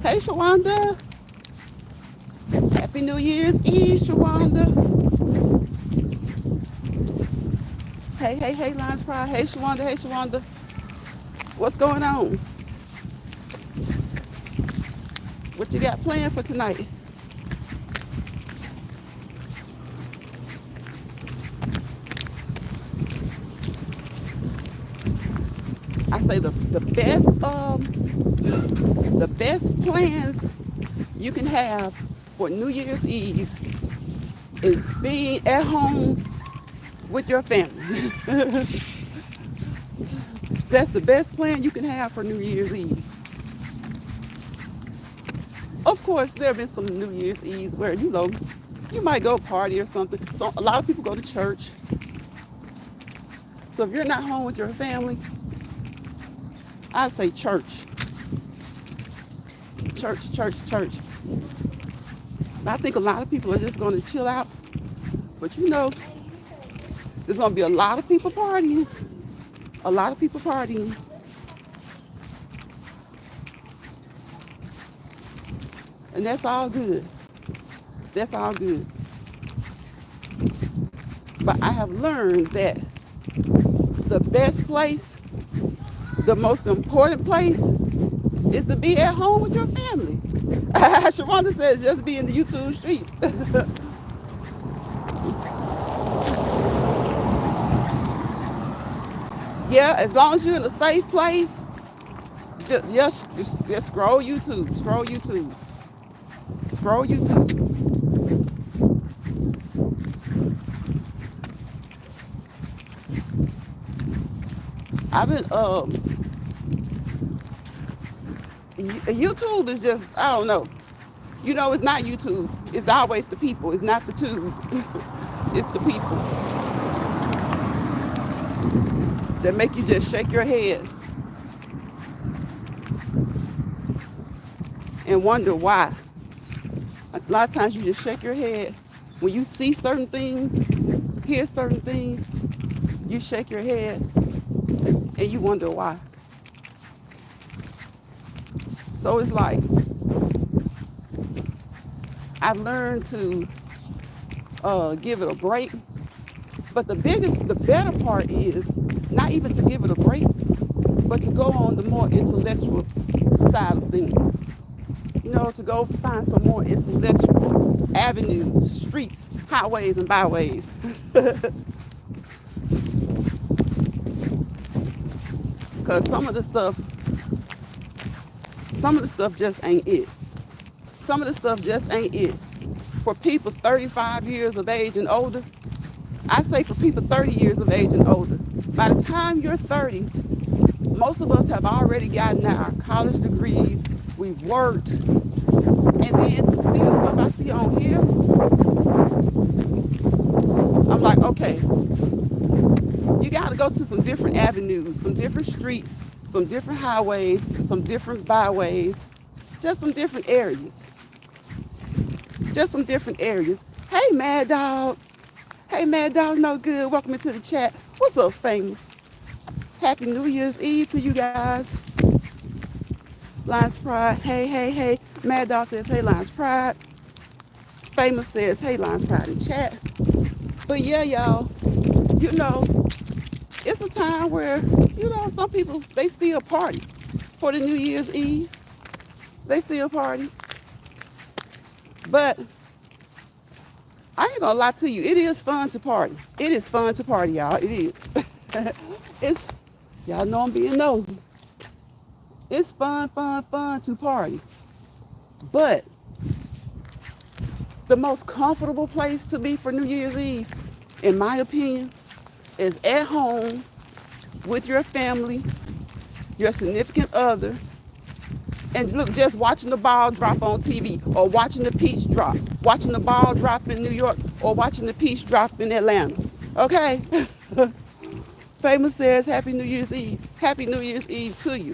Hey, Shawanda. Happy New Year's Eve, Shawanda. Hey, Lions Pride. Hey, Shawanda. What's going on? What you got planned for tonight? I say the best plans you can have for New Year's Eve is being at home with your family. That's the best plan you can have for New Year's Eve. Of course, there have been some New Year's Eves where, you might go party or something. So a lot of people go to church. So if you're not home with your family, I'd say church. Church. I think a lot of people are just going to chill out. But there's going to be a lot of people partying. A lot of people partying. And that's all good. That's all good. But I have learned that the best place, the most important place, is to be at home with your family. Sharonda says just be in the YouTube streets. Yeah, as long as you're in a safe place, just scroll YouTube. Scroll YouTube. I've been YouTube is just, I don't know. It's not YouTube. It's always the people. It's not the tube. It's the people that make you just shake your head and wonder why. A lot of times you just shake your head when you see certain things, hear certain things. You shake your head and you wonder why. So it's like I've learned to give it a break. But the better part is not even to give it a break, but to go on the more intellectual side of things. To go find some more intellectual avenues, streets, highways, and byways. Because some of the stuff just ain't it. Some of the stuff just ain't it. For people 35 years of age and older, I say for people 30 years of age and older, by the time you're 30, most of us have already gotten our college degrees, we've worked, and then to see the stuff I see on here, I'm like, okay, you got to go to some different avenues, some different streets, some different highways, some different byways, just some different areas. Hey, Mad Dog. No good. Welcome into the chat. What's up, famous? Happy New Year's Eve to you guys. Lions Pride. Hey. Mad Dog says, hey, Lions Pride. Famous says, hey, Lions Pride in chat. But yeah, y'all, it's a time where, some people, they still party for the New Year's Eve. They still party. But I ain't gonna lie to you. It is fun to party. It is fun to party, y'all. It is. Y'all know I'm being nosy. It's fun to party. But the most comfortable place to be for New Year's Eve, in my opinion, is at home with your family, your significant other, and look, just watching the ball drop on TV, or watching the peach drop, watching the ball drop in New York, or watching the peach drop in Atlanta. Okay? Famous says, Happy New Year's Eve. Happy New Year's Eve to you.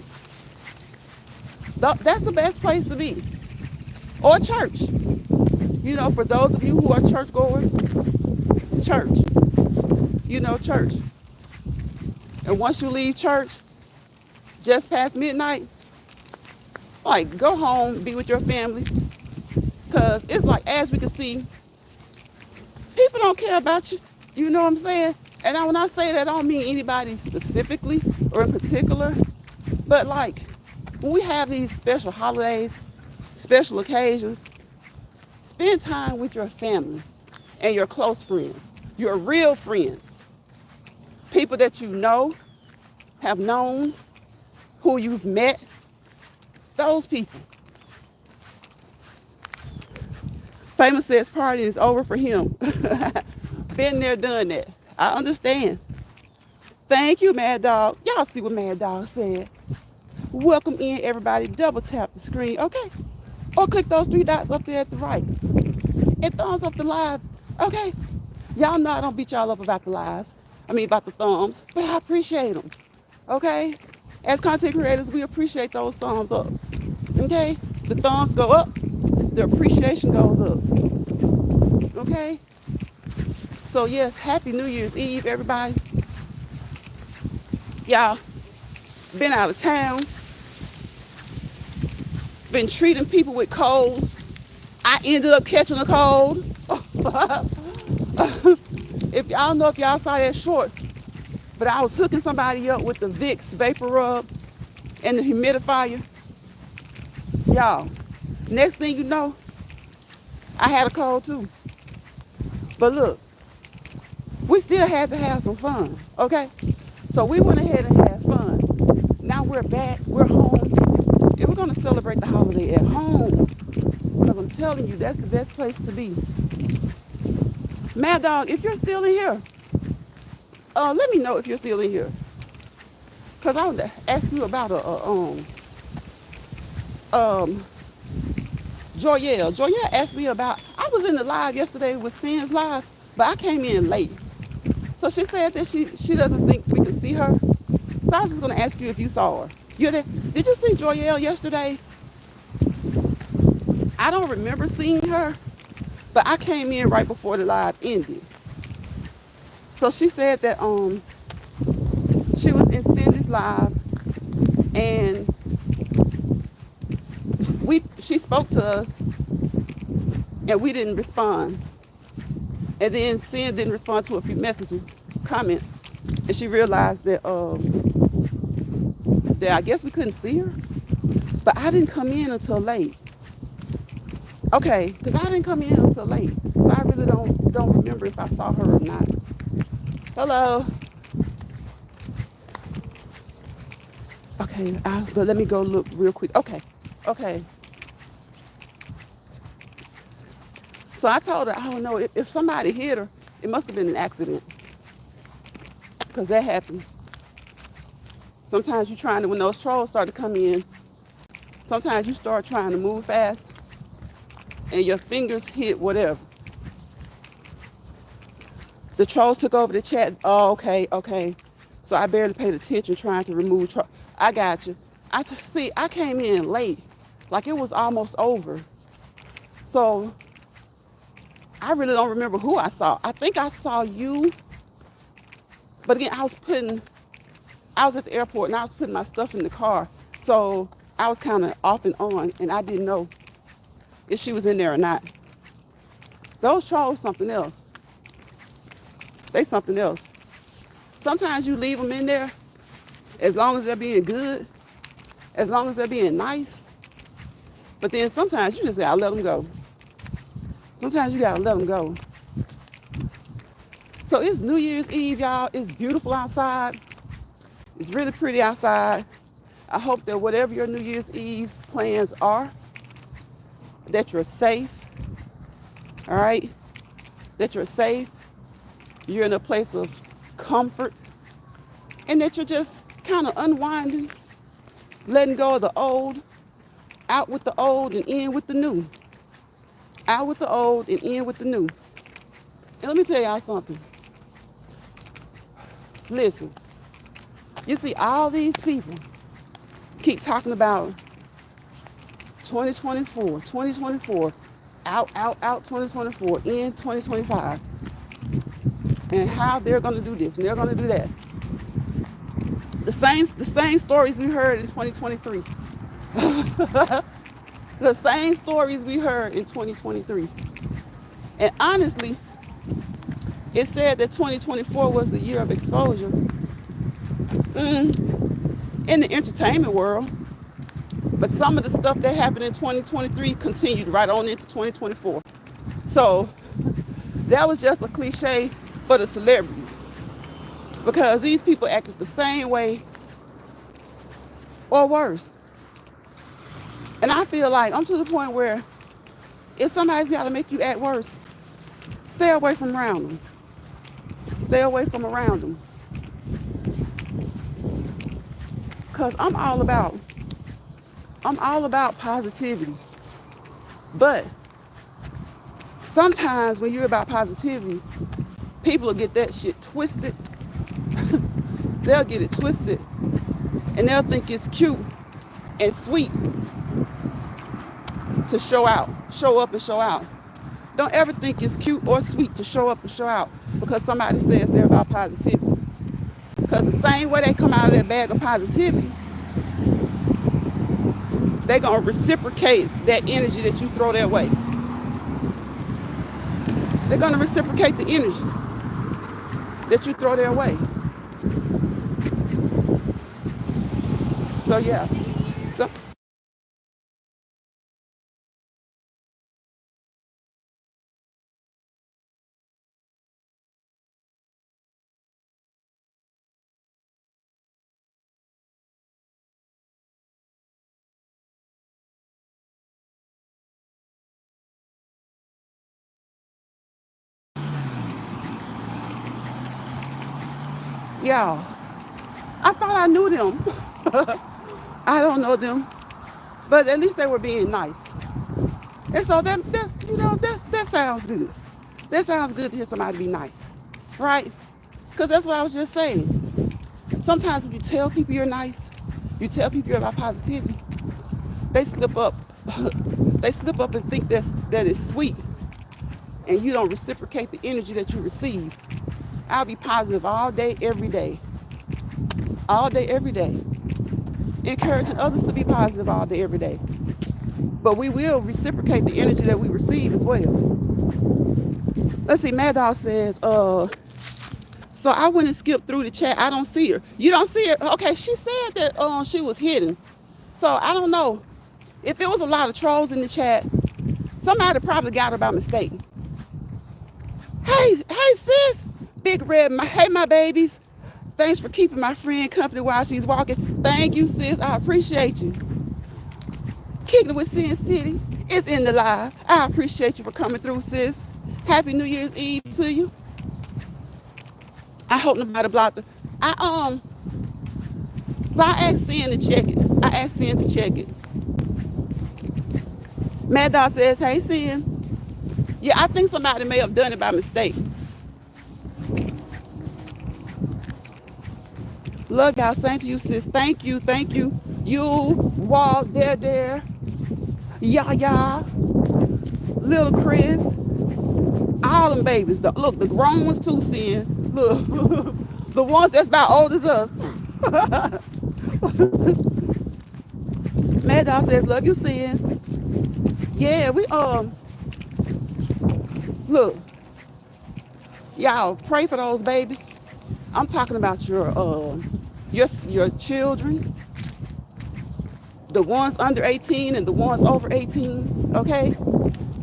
That's the best place to be. Or church. For those of you who are churchgoers, church. Church. And once you leave church, just past midnight, Like, go home, be with your family. Because it's like, as we can see, people don't care about you. You know what I'm saying? And when I say that, I don't mean anybody specifically or in particular. But like, when we have these special holidays, special occasions, spend time with your family and your close friends, your real friends, people that you know, have known, who you've met, those people. Famous says party is over for him. Been there, done that. I understand. Thank you, Mad Dog. Y'all see what Mad Dog said. Welcome in, everybody. Double tap the screen, okay? Or click those three dots up there at the right. And thumbs up the live, okay? Y'all know I don't beat y'all up about the lives. I mean, about the thumbs, but I appreciate them, okay? As content creators, we appreciate those thumbs up, okay? The thumbs go up, the appreciation goes up, okay? So yes, happy New Year's Eve, everybody. Y'all been out of town, been treating people with colds. I ended up catching a cold. If y'all know, if y'all saw that short, but I was hooking somebody up with the Vicks vapor rub and the humidifier. Y'all, next thing you know, I had a cold too. But look, we still had to have some fun, okay? So we went ahead and had fun. Now we're back, we're home, and we're gonna celebrate the holiday at home. Because I'm telling you, that's the best place to be. Mad Dog, if you're still in here, let me know if you're still in here. Because I was asking you about Joyelle. Joyelle asked me about, I was in the live yesterday with Sin's live, but I came in late. So she said that she doesn't think we can see her. So I was just going to ask you if you saw her. You're there. Did you see Joyelle yesterday? I don't remember seeing her, but I came in right before the live ended. So she said that she was in Cindy's live and she spoke to us and we didn't respond. And then Cindy didn't respond to a few messages, comments, and she realized that I guess we couldn't see her. But I didn't come in until late. Okay, because I didn't come in until late. So I really don't remember if I saw her or not. Hello. Okay, but let me go look real quick. Okay. So I told her, I don't know, if somebody hit her, it must have been an accident. Because that happens. Sometimes you're trying to, when those trolls start to come in, sometimes you start trying to move fast and your fingers hit whatever. The trolls took over the chat. Oh, okay. So I barely paid attention trying to remove trolls. I got you. See, I came in late. Like it was almost over. So I really don't remember who I saw. I think I saw you. But again, I was at the airport and I was putting my stuff in the car. So I was kind of off and on and I didn't know if she was in there or not. Those trolls something else. They something else. Sometimes you leave them in there as long as they're being good, as long as they're being nice. But then sometimes you just gotta let them go. Sometimes you gotta let them go. So it's New Year's Eve, y'all. It's beautiful outside. It's really pretty outside. I hope that whatever your New Year's Eve plans are, that you're safe, all right? That you're safe, you're in a place of comfort, and that you're just kind of unwinding, letting go of the old, out with the old and in with the new. Out with the old and in with the new. And let me tell y'all something. Listen, you see all these people keep talking about 2024, out 2024, in 2025, and how they're going to do this and they're going to do that. The same stories we heard in 2023. The same stories we heard in 2023. And honestly, it said that 2024 was the year of exposure in the entertainment world. But some of the stuff that happened in 2023 continued right on into 2024. So that was just a cliche for the celebrities, because these people acted the same way or worse. And I feel like I'm to the point where if somebody's got to make you act worse, stay away from around them. Stay away from around them. Because I'm all about positivity. But sometimes when you're about positivity, people will get that shit twisted. They'll get it twisted. And they'll think it's cute and sweet to show up and show out. Don't ever think it's cute or sweet to show up and show out because somebody says they're about positivity. Because the same way they come out of that bag of positivity, they're going to reciprocate that energy that you throw their way. They're going to reciprocate the energy that you throw their way. So yeah. So, y'all, I thought I knew them. I don't know them, but at least they were being nice. And so that sounds good. That sounds good to hear somebody be nice, right? Because that's what I was just saying. Sometimes when you tell people you're nice, you tell people you're about positivity, they slip up. They slip up and think that is sweet, and you don't reciprocate the energy that you receive. I'll be positive all day, every day. All day, every day. Encouraging others to be positive all day, every day. But we will reciprocate the energy that we receive as well. Let's see, Mad Dog says, so I went and skipped through the chat. I don't see her. You don't see her? Okay, she said that she was hidden. So I don't know. If it was a lot of trolls in the chat, somebody probably got her by mistake. Hey sis, Big Red, hey my babies. Thanks for keeping my friend company while she's walking. Thank you, sis. I appreciate you. Kicking it with Sin City. It's in the live. I appreciate you for coming through, sis. Happy New Year's Eve to you. I hope nobody blocked her. So I asked Sin to check it. Mad Dog says, hey Sin. Yeah, I think somebody may have done it by mistake. Love y'all. Same to you, sis. Thank you. You, Walt, there. Yah. Little Chris. All them babies. Look, the grown ones too, Sin. Look, the ones that's about old as us. Mad Dog says, love you, Sin. Yeah, we look, y'all pray for those babies. I'm talking about your children, the ones under 18 and the ones over 18. Okay,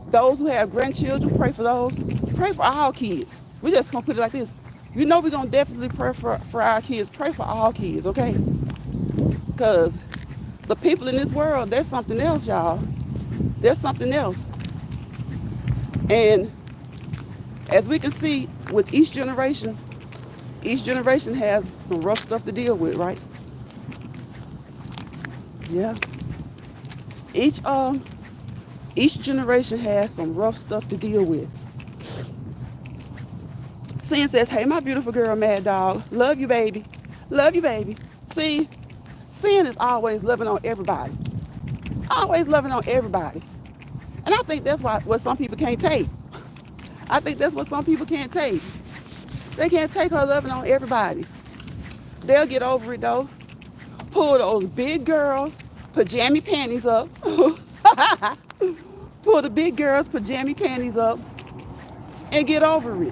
those who have grandchildren, pray for those. Pray for all kids. We just gonna put it like this. You know we're gonna definitely pray for our kids. Pray for all kids, okay? Because the people in this world, there's something else, y'all. There's something else. And as we can see with each generation has some rough stuff to deal with, right? Yeah. Each generation has some rough stuff to deal with. Sin says, hey, my beautiful girl, Mad Dog. Love you, baby. Love you, baby. See, Sin is always loving on everybody. Always loving on everybody. And I think that's what some people can't take. I think that's what some people can't take. They can't take her loving on everybody. They'll get over it, though. Pull those big girls, pajama panties up. Pull the big girls' pajama panties up and get over it.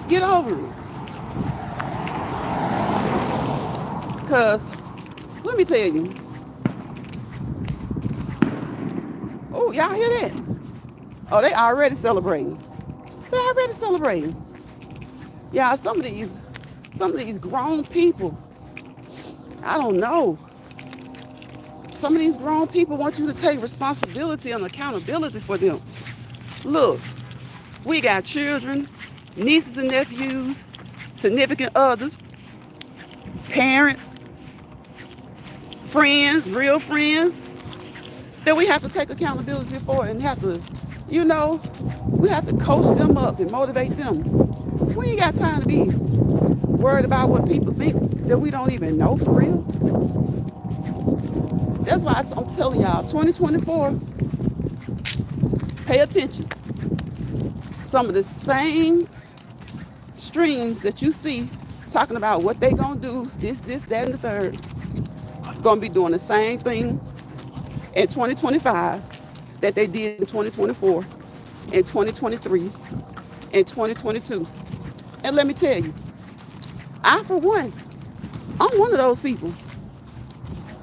Get over it. Because, let me tell you, oh, y'all hear that? Oh, they already celebrating. They already celebrating. Yeah, some of these grown people, I don't know. Some of these grown people want you to take responsibility and accountability for them. Look, we got children, nieces and nephews, significant others, parents, friends, real friends, that we have to take accountability for and have to, we have to coach them up and motivate them. We ain't got time to be worried about what people think that we don't even know for real. That's why I'm telling y'all, 2024, pay attention. Some of the same streams that you see talking about what they gonna do, this, that, and the third, gonna be doing the same thing in 2025 that they did in 2024, in 2023, in 2022. And let me tell you, I, for one, I'm one of those people.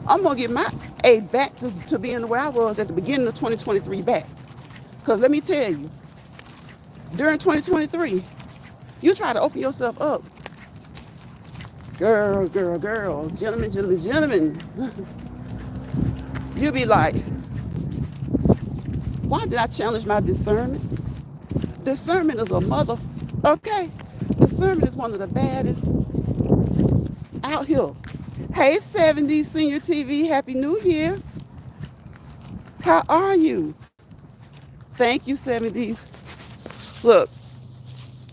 I'm going to get my A back to being where I was at the beginning of 2023 back. Because let me tell you, during 2023, you try to open yourself up. Girl, gentlemen. You'll be like, why did I challenge my discernment? Discernment is a mother. Okay. Discernment is one of the baddest out here. Hey, 70s Senior TV, Happy New Year. How are you? Thank you, 70s. Look,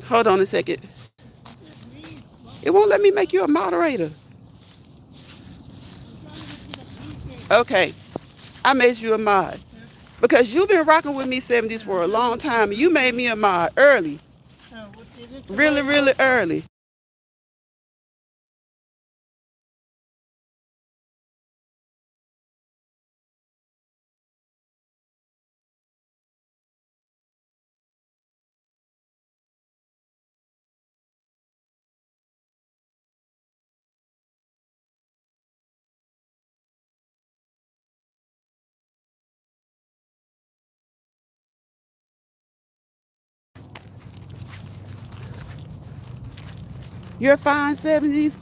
hold on a second. It won't let me make you a moderator. Okay, I made you a mod. Because you've been rocking with me, 70s, for a long time. And you made me a mod early. Really early. You're fine, 70s.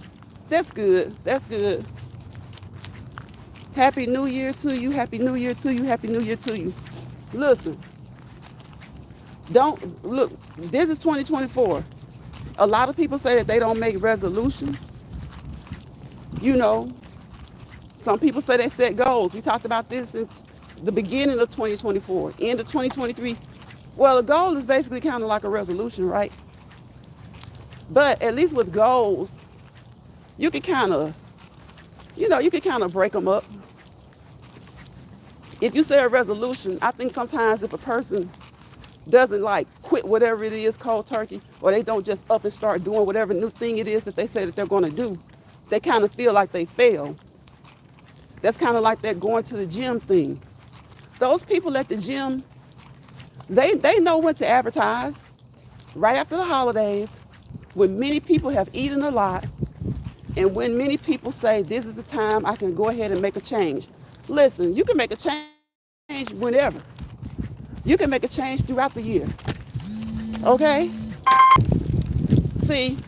That's good. That's good. Happy New Year to you. Happy New Year to you. Happy New Year to you. Listen, don't look. This is 2024. A lot of people say that they don't make resolutions. You know, some people say they set goals. We talked about this in the beginning of 2024, end of 2023. Well, a goal is basically kind of like a resolution, right? But at least with goals, you can kind of, you can kind of break them up. If you say a resolution, I think sometimes if a person doesn't like quit whatever it is cold turkey, or they don't just up and start doing whatever new thing it is that they say that they're going to do, they kind of feel like they fail. That's kind of like that going to the gym thing. Those people at the gym, they know when to advertise right after the holidays, when many people have eaten a lot, and when many people say this is the time I can go ahead and make a change. Listen, you can make a change whenever. You can make a change throughout the year. Okay? See,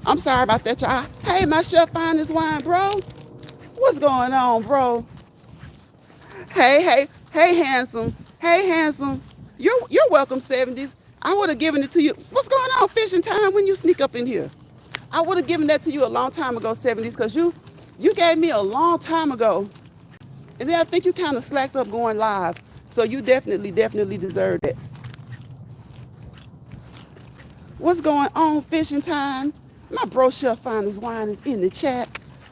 I'm sorry about that, y'all. Hey, my chef fine as wine, bro. What's going on, bro? Hey, handsome. Hey, handsome. You're welcome, 70s. I would have given it to you. What's going on, fishing time, when you sneak up in here? I would have given that to you a long time ago, 70s, because you gave me a long time ago. And then I think you kind of slacked up going live. So you definitely deserve it. What's going on, fishing time? My bro chef finder's wine is in the chat.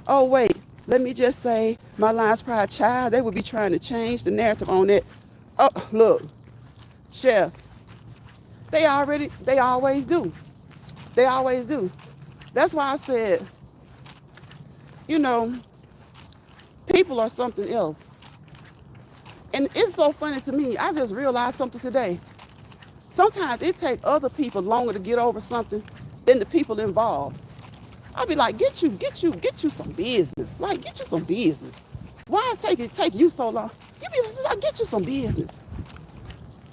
Oh, wait. Let me just say, my Lions Pride child, they would be trying to change the narrative on it. Oh, look, chef, they always do. They always do. That's why I said, you know, People are something else. And it's so funny to me. I just realized something today. Sometimes it takes other people longer to get over something than the people involved. I'll be like, get you some business. Like, get you some business. Why take you so long? You be like, get you some business.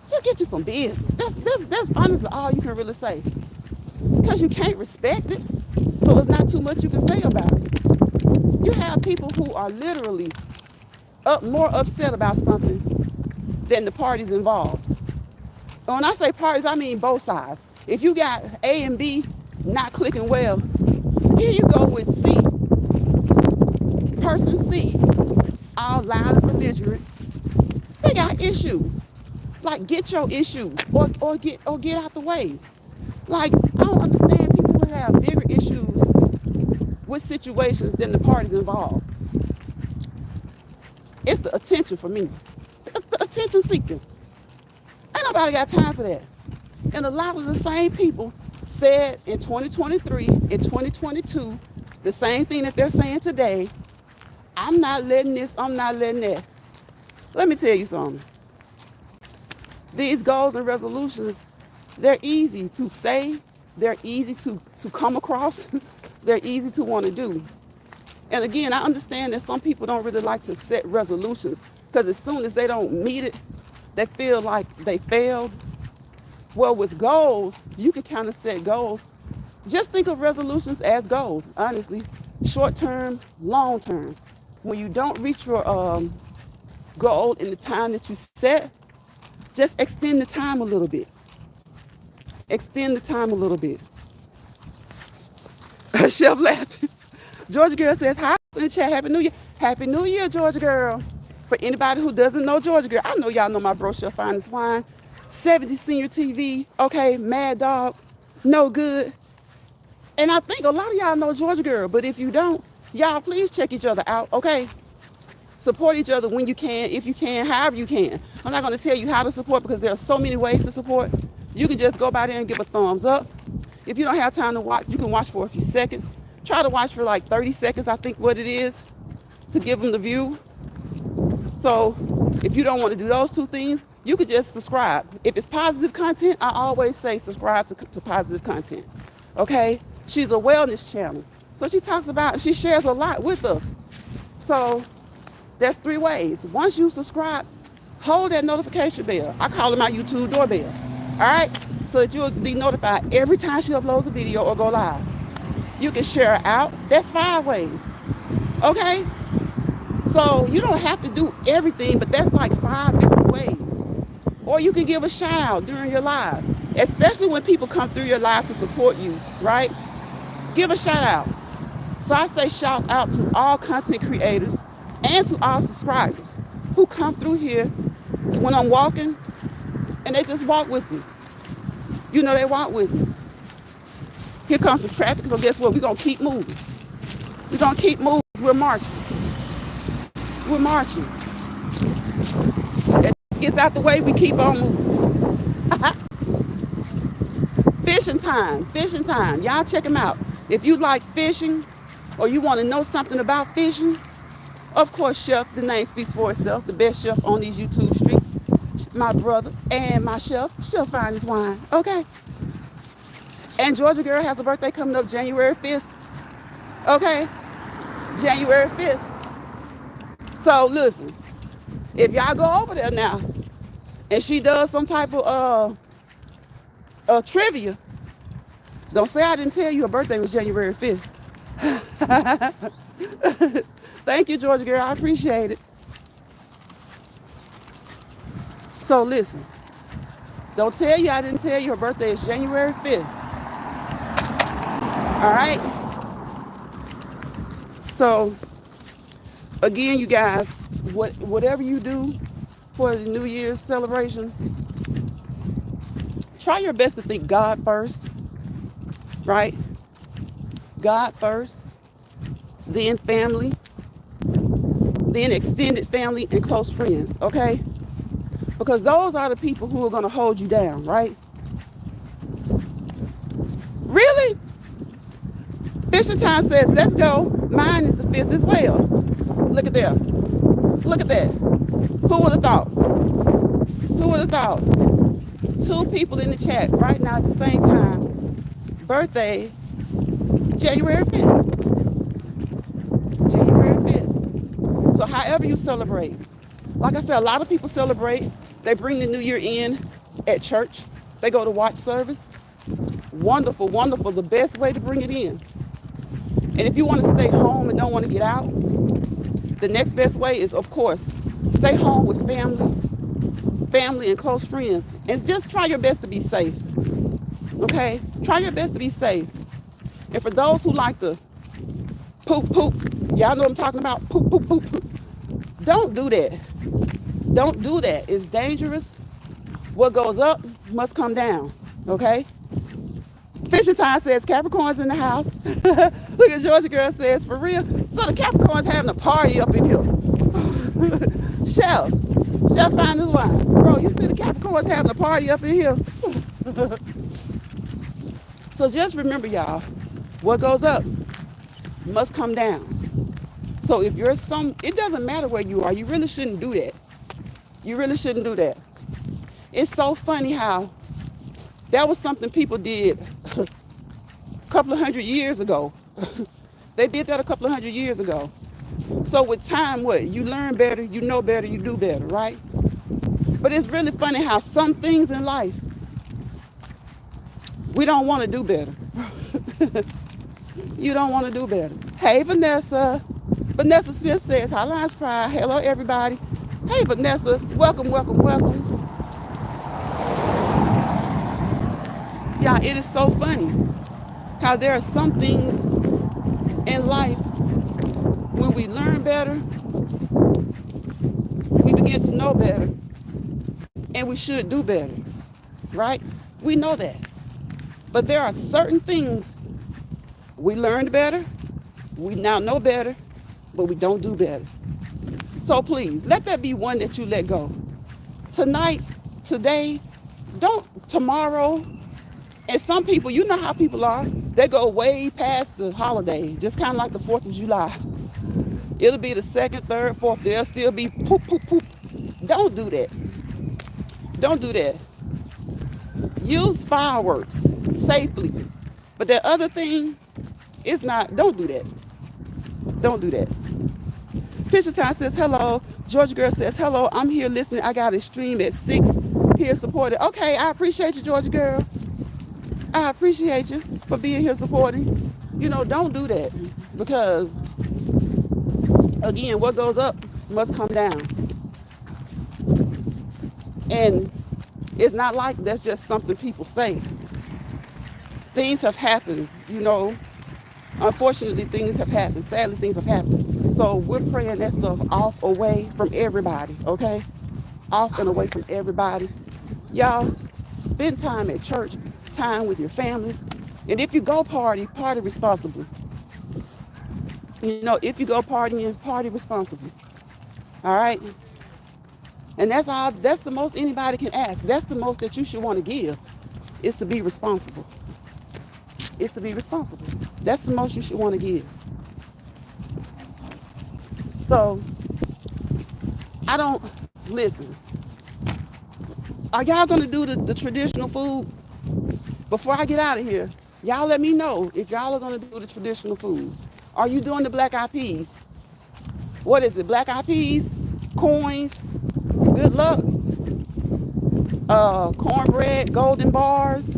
Just get you some business. That's honestly all you can really say. Because you can't respect it. So it's not too much you can say about it. You have people who are literally more upset about something than the parties involved. And when I say parties, I mean both sides. If you got A and B not clicking well, here you go with C. Person C, all loud and belligerent. They got issues. Like, get your issues or get out the way. Like, I don't understand people who have bigger issues with situations than the parties involved. It's the attention for me. The attention seeking. Ain't nobody got time for that. And a lot of the same people said in 2023, in 2022, the same thing that they're saying today. I'm not letting this, I'm not letting that. Let me tell you something. These goals and resolutions, they're easy to say, they're easy to come across, they're easy to want to do. And again, I understand that some people don't really like to set resolutions because as soon as they don't meet it, they feel like they failed. Well, with goals, you can kind of set goals. Just think of resolutions as goals, honestly. Short term, long term. When you don't reach your goal in the time that you set, just extend the time a little bit. Extend the time a little bit. Chef laughing. Georgia Girl says, hi in the chat, Happy New Year. Happy New Year, Georgia Girl. For anybody who doesn't know Georgia Girl, I know y'all know my bro, Chef Finest Wine. 70 Senior TV, okay, Mad Dog, No Good. And I think a lot of y'all know Georgia Girl, but if you don't, y'all please check each other out, okay? Support each other when you can, if you can, however you can. I'm not going to tell you how to support because there are so many ways to support. You can just go by there and give a thumbs up. If you don't have time to watch, you can watch for a few seconds. Try to watch for like 30 seconds, I think what it is, to give them the view. So if you don't want to do those two things, you could just subscribe. If it's positive content, I always say subscribe to positive content, okay? She's a wellness channel. So she shares a lot with us. So there's 3 ways. Once you subscribe, hold that notification bell. I call it my YouTube doorbell, all right? So that you'll be notified every time she uploads a video or go live. You can share it out. That's 5 ways, okay? So you don't have to do everything, but that's like 5 different ways. Or you can give a shout out during your live, especially when people come through your live to support you, right? Give a shout out. So I say shouts out to all content creators and to all subscribers who come through here when I'm walking and they just walk with me. You know, they walk with me. Here comes some traffic, so guess what? We're going to keep moving. We're going to keep moving. We're marching. We're marching. That gets out the way, we keep on moving. Fishing time. Y'all check them out. If you like fishing or you want to know something about fishing, of course, Chef, the name speaks for itself, the best chef on these YouTube streets, my brother and my chef, Chef Finest Wine, okay? And Georgia Girl has a birthday coming up January 5th, okay? January 5th. So listen, if y'all go over there now and she does some type of trivia, don't say I didn't tell you her birthday was January 5th. Thank you, Georgia Girl. I appreciate it. So listen, don't tell you I didn't tell you her birthday is January 5th. All right? So again, you guys, whatever you do for the New Year's celebration, try your best to think God first, right? God first, then family, then extended family and close friends, okay? Because those are the people who are going to hold you down, right? Really? Fishing Time says, let's go. Mine is the 5th as well. Look at there. Look at that. Who would have thought? Who would have thought? Two people in the chat right now at the same time. Birthday, January 5th. January 5th. So however you celebrate. Like I said, a lot of people celebrate. They bring the new year in at church. They go to watch service. Wonderful, wonderful. The best way to bring it in. And if you want to stay home and don't want to get out, the next best way is, of course, stay home with family and close friends. And just try your best to be safe. Okay? Try your best to be safe. And for those who like to poop, y'all know what I'm talking about? Poop. Don't do that. Don't do that. It's dangerous. What goes up must come down. Okay? Fishing Time says Capricorn's in the house. Look at Georgia Girl says, for real. So the Capricorn's having a party up in here. Chef find this wine. Bro, you see the Capricorn's having a party up in here. So just remember, y'all, what goes up must come down. So if you're it doesn't matter where you are. You really shouldn't do that. You really shouldn't do that. It's so funny how that was something people did a couple of hundred years ago. They did that a couple of hundred years ago. So with time, what? You learn better, you know better, you do better, right? But it's really funny how some things in life, we don't want to do better. You don't want to do better. Hey, Vanessa. Vanessa Smith says, hi, Lions Pride. Hello, everybody. Hey, Vanessa. Welcome. Yeah, it is so funny how there are some things in life when we learn better, we begin to know better, and we should do better, right? We know that. But there are certain things we learned better, we now know better, but we don't do better. So please, let that be one that you let go. Tonight, today, tomorrow. And some people, you know how people are, they go way past the holiday, just kind of like the 4th of July. It'll be the 2nd, 3rd, 4th, they'll still be poop. Don't do that. Don't do that. Use fireworks safely. But that other thing, don't do that. Don't do that. Fisher Time says, hello. Georgia Girl says, hello, I'm here listening. I got a stream at 6 here supported. Okay, I appreciate you, Georgia Girl. I appreciate you for being here supporting. Don't do that. Because, again, what goes up must come down. And it's not like that's just something people say. Things have happened, Unfortunately, things have happened. Sadly, things have happened. So we're praying that stuff off, away from everybody, okay? Off and away from everybody. Y'all, spend time at church, time with your families. And if you go party responsibly. If you go partying, party responsibly. All right? And that's the most anybody can ask. That's the most that you should want to give, is to be responsible. It's to be responsible. That's the most you should want to give. So, listen. Are y'all going to do the traditional food? Before I get out of here, y'all let me know if y'all are going to do the traditional foods. Are you doing the black eyed peas? What is it? Black eyed peas? Coins? Good luck. Cornbread, golden bars,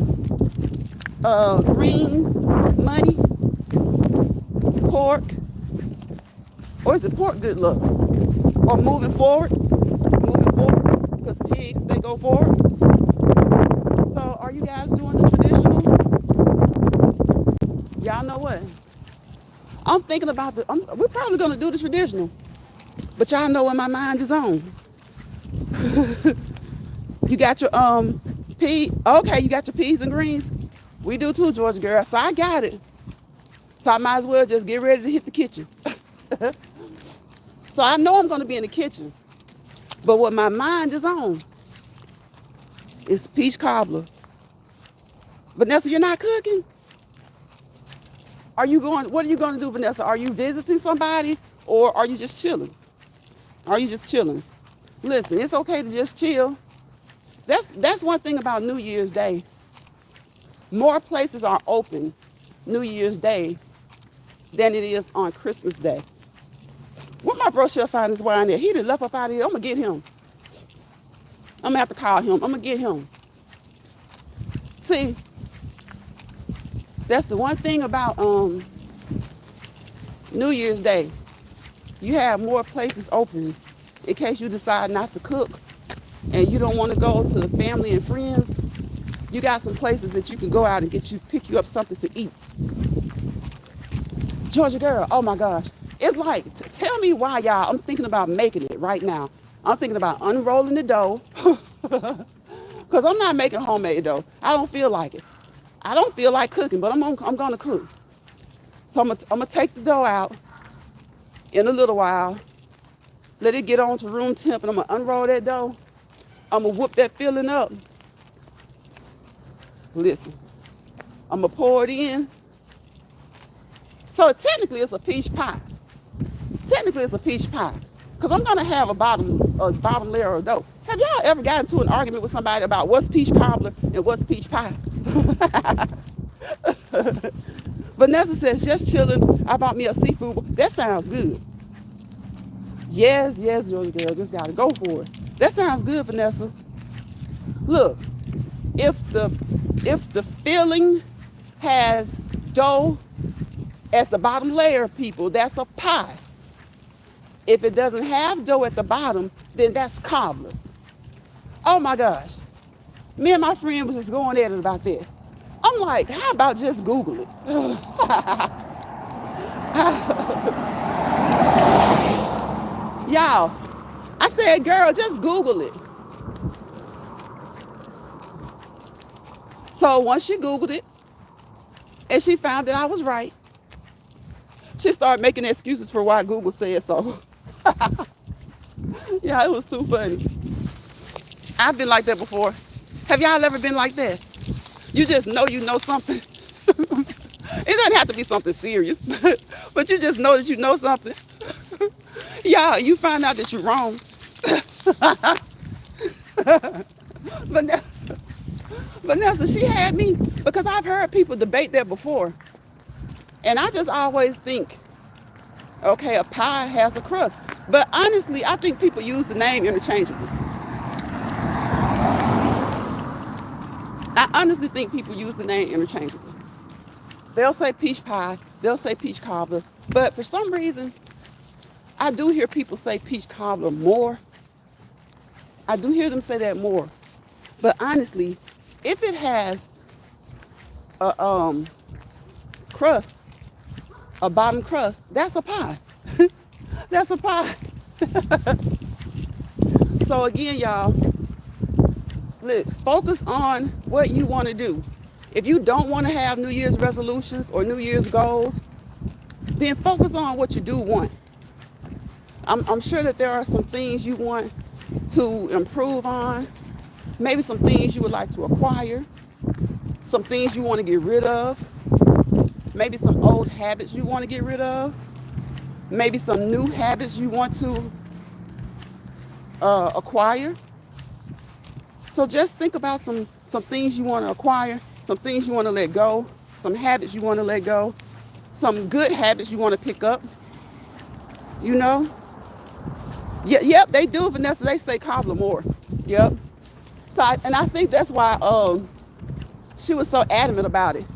greens, money, pork, or is it pork good luck? Or moving forward, because pigs, they go forward. So are you guys doing the traditional? Y'all know what? I'm thinking about we're probably going to do the traditional, but y'all know where my mind is on. You got your okay, you got your peas and greens. We do too, Georgia Girl. So I got it. So I might as well just get ready to hit the kitchen. So I know I'm going to be in the kitchen. But what my mind is on is peach cobbler. Vanessa, you're not cooking? What are you going to do, Vanessa? Are you visiting somebody or are you just chilling? Or are you just chilling? Listen, it's okay to just chill. That's one thing about New Year's Day. More places are open New Year's Day than it is on Christmas Day. Where my bro should find this wine at? He done left up out of here. I'm gonna get him. I'm gonna have to call him. I'm gonna get him. See, that's the one thing about New Year's Day. You have more places open in case you decide not to cook and you don't want to go to family and friends. You got some places that you can go out and pick you up something to eat. Georgia girl, oh my gosh. It's like, tell me why, y'all. I'm thinking about making it right now. I'm thinking about unrolling the dough. Because I'm not making homemade dough. I don't feel like it. I don't feel like cooking, but I'm going to cook. So I'm going to take the dough out in a little while. Let it get on to room temp, and I'm going to unroll that dough. I'm going to whip that filling up. Listen, I'm going to pour it in. So technically it's a peach pie. Technically it's a peach pie. Because I'm going to have a bottom layer of dough. Have y'all ever got into an argument with somebody about what's peach cobbler and what's peach pie? Vanessa says, just chilling. I bought me a seafood. That sounds good. Yes, Georgia girl, just got to go for it. That sounds good, Vanessa. Look, if the filling has dough as the bottom layer, people, that's a pie. If it doesn't have dough at the bottom, then that's cobbler. Oh my gosh. Me and my friend was just going at it about that. I'm like, how about just Google it? Y'all, I said, girl, just Google it. So once she Googled it, and she found that I was right, she started making excuses for why Google said so. Yeah, it was too funny. I've been like that before. Have y'all ever been like that? You just know you know something. It doesn't have to be something serious, but you just know that you know something. Y'all, you find out that you're wrong. Vanessa, she had me, because I've heard people debate that before. And I just always think, okay, a pie has a crust. But honestly, I think people use the name interchangeably. I honestly think people use the name interchangeably. They'll say peach pie, they'll say peach cobbler, but for some reason, I do hear people say peach cobbler more. I do hear them say that more. But honestly, if it has a crust, a bottom crust, that's a pie. That's a pie. So again, y'all, look, focus on what you want to do. If you don't want to have New Year's resolutions or New Year's goals, then focus on what you do want. I'm sure that there are some things you want to improve on, maybe some things you would like to acquire, some things you want to get rid of, maybe some old habits you want to get rid of, maybe some new habits you want to acquire. So just think about some things you want to acquire, some things you want to let go, some habits you want to let go, some good habits you want to pick up, you know? Yep, they do, Vanessa. They say cobbler more. Yep. So, I think that's why she was so adamant about it.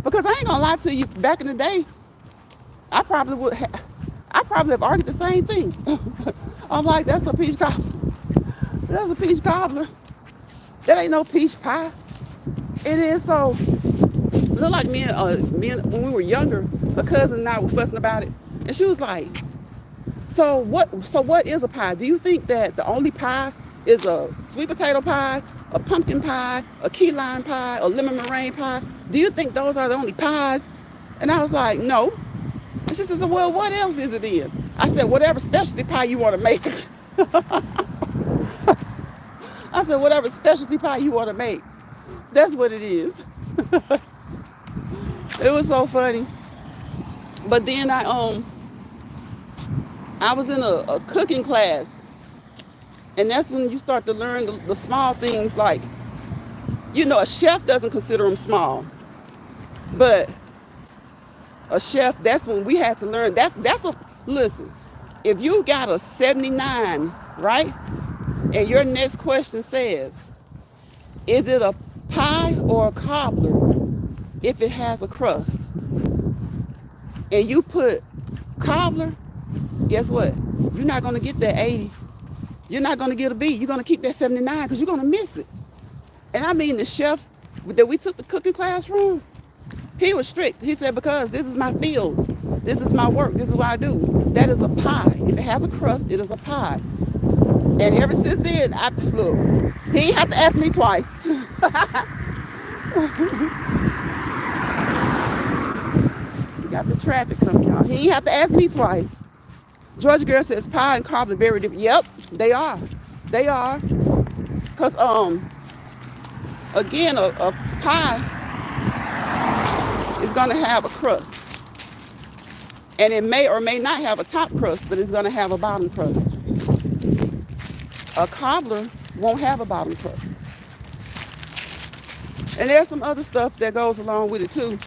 Because I ain't gonna lie to you, back in the day, I probably have argued the same thing. I'm like, that's a peach cobbler. That's a peach cobbler. That ain't no peach pie. It is. So, look like me and when we were younger, a cousin and I were fussing about it, and she was like, So what is a pie? Do you think that the only pie is a sweet potato pie, a pumpkin pie, a key lime pie, a lemon meringue pie? Do you think those are the only pies? And I was like, no. And she says, well, what else is it in? I said, whatever specialty pie you want to make. I said, whatever specialty pie you want to make. That's what it is. It was so funny. But then I was in a cooking class And that's when you start to learn the small things like, a chef doesn't consider them small. But a chef, that's when we had to learn. Listen, if you got a 79, right? And your next question says, is it a pie or a cobbler if it has a crust? And you put cobbler, guess what? You're not going to get that 80. You're not going to get a B. You're going to keep that 79 because you're going to miss it. And I mean, the chef that we took the cooking class from, he was strict. He said, because this is my field. This is my work. This is what I do. That is a pie. If it has a crust, it is a pie. And ever since then, look, he ain't have to ask me twice. We got the traffic coming, y'all. He ain't have to ask me twice. Georgia girl says pie and cobbler very different. Yep, they are. They are. Because, again, a pie is going to have a crust. And it may or may not have a top crust, but it's going to have a bottom crust. A cobbler won't have a bottom crust. And there's some other stuff that goes along with it too.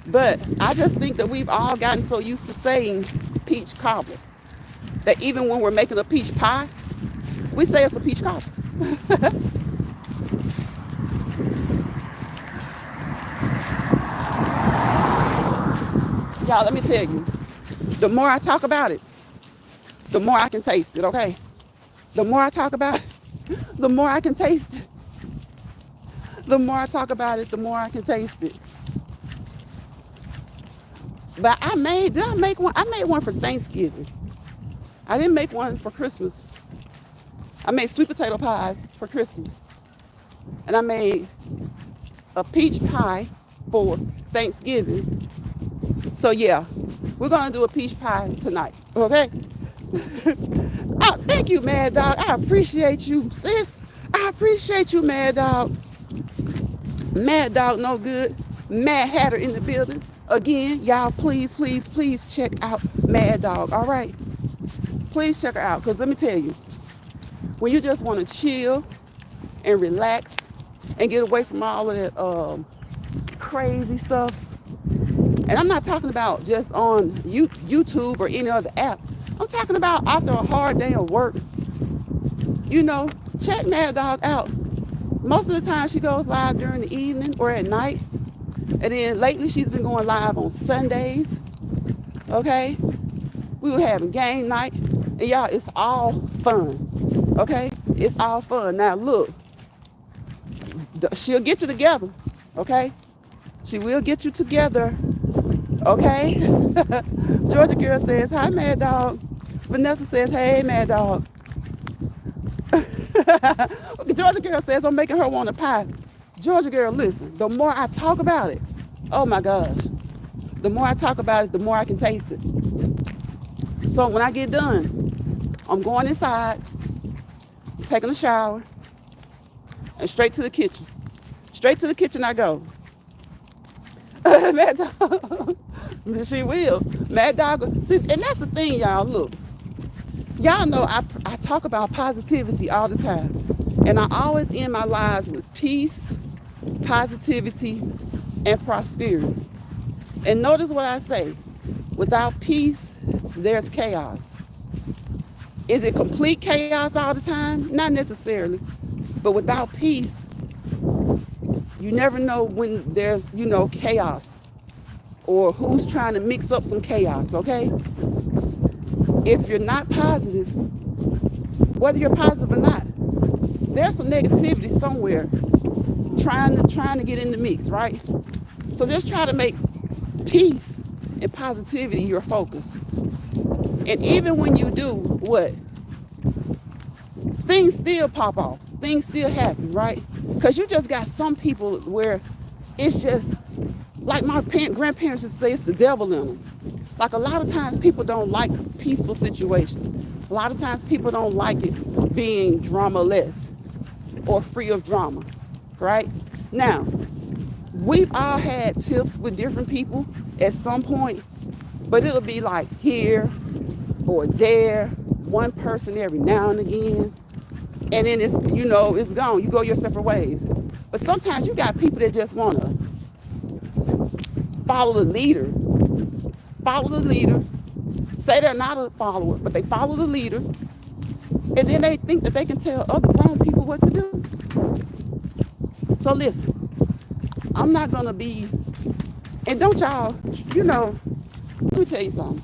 But I just think that we've all gotten so used to saying peach cobbler that even when we're making a peach pie, we say it's a peach cobbler. Y'all, let me tell you, the more I talk about it, the more I can taste it, okay? The more I talk about it, the more I can taste it. The more I talk about it, the more I can taste it. But did I make one? I made one for Thanksgiving. I didn't make one for Christmas. I made sweet potato pies for Christmas. And I made a peach pie for Thanksgiving. So yeah, we're gonna do a peach pie tonight, okay? Oh, thank you, Mad Dog. I appreciate you, sis. I appreciate you, Mad Dog. Mad Dog no good. Mad Hatter in the building. Again, y'all, please, please, please check out Mad Dog, all right? Please check her out, because let me tell you, when you just want to chill and relax and get away from all of that crazy stuff, and I'm not talking about just on YouTube or any other app. I'm talking about after a hard day of work. Check Mad Dog out. Most of the time she goes live during the evening or at night. And then lately she's been going live on Sundays. Okay? We were having game night. And y'all, it's all fun. Okay? It's all fun. Now look, she'll get you together. Okay? She will get you together. Okay? Georgia girl says, hi, Mad Dog. Vanessa says, hey, Mad Dog. Georgia girl says, I'm making her want a pie. Georgia girl, listen, the more I talk about it, oh my gosh, the more I talk about it, the more I can taste it. So when I get done, I'm going inside, taking a shower, and straight to the kitchen. Straight to the kitchen I go. Mad Dog, she will. Mad Dog, see, and that's the thing, y'all, look. Y'all know I talk about positivity all the time. And I always end my lives with peace, positivity, and prosperity. And notice what I say. Without peace, there's chaos. Is it complete chaos all the time? Not necessarily. But without peace, you never know when there's, chaos. Or who's trying to mix up some chaos, okay? If you're not positive, whether you're positive or not, there's some negativity somewhere trying to get in the mix, right? So just try to make peace and positivity your focus. And even when you do what? Things still pop off. Things still happen, right? Because you just got some people where it's just, like my grandparents used to say, it's the devil in them. Like a lot of times people don't like peaceful situations. A lot of times people don't like it being drama-less or free of drama, right? Now, we've all had tips with different people at some point, but it'll be like here or there, one person every now and again. and then it's gone. You go your separate ways. But sometimes you got people that just want to follow the leader, say they're not a follower, but they follow the leader, and then they think that they can tell other grown people what to do. So listen, I'm not going to be, and don't y'all, let me tell you something.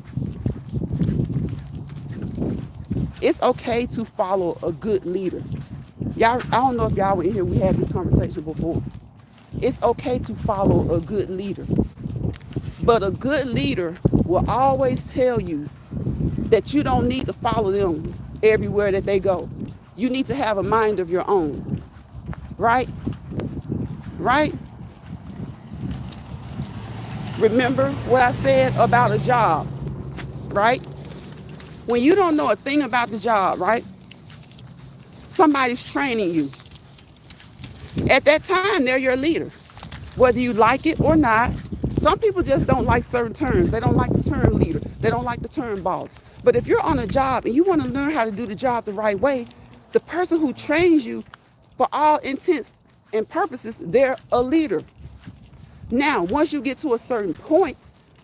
It's okay to follow a good leader. Y'all, I don't know if y'all were in here, we had this conversation before. It's okay to follow a good leader. But a good leader will always tell you that you don't need to follow them everywhere that they go. You need to have a mind of your own. Right? Right? Remember what I said about a job, right? When you don't know a thing about the job, right? Somebody's training you. At that time, they're your leader. Whether you like it or not, some people just don't like certain terms. They don't like the term leader. They don't like the term boss. But if you're on a job and you want to learn how to do the job the right way, the person who trains you, for all intents and purposes, they're a leader. Now, once you get to a certain point,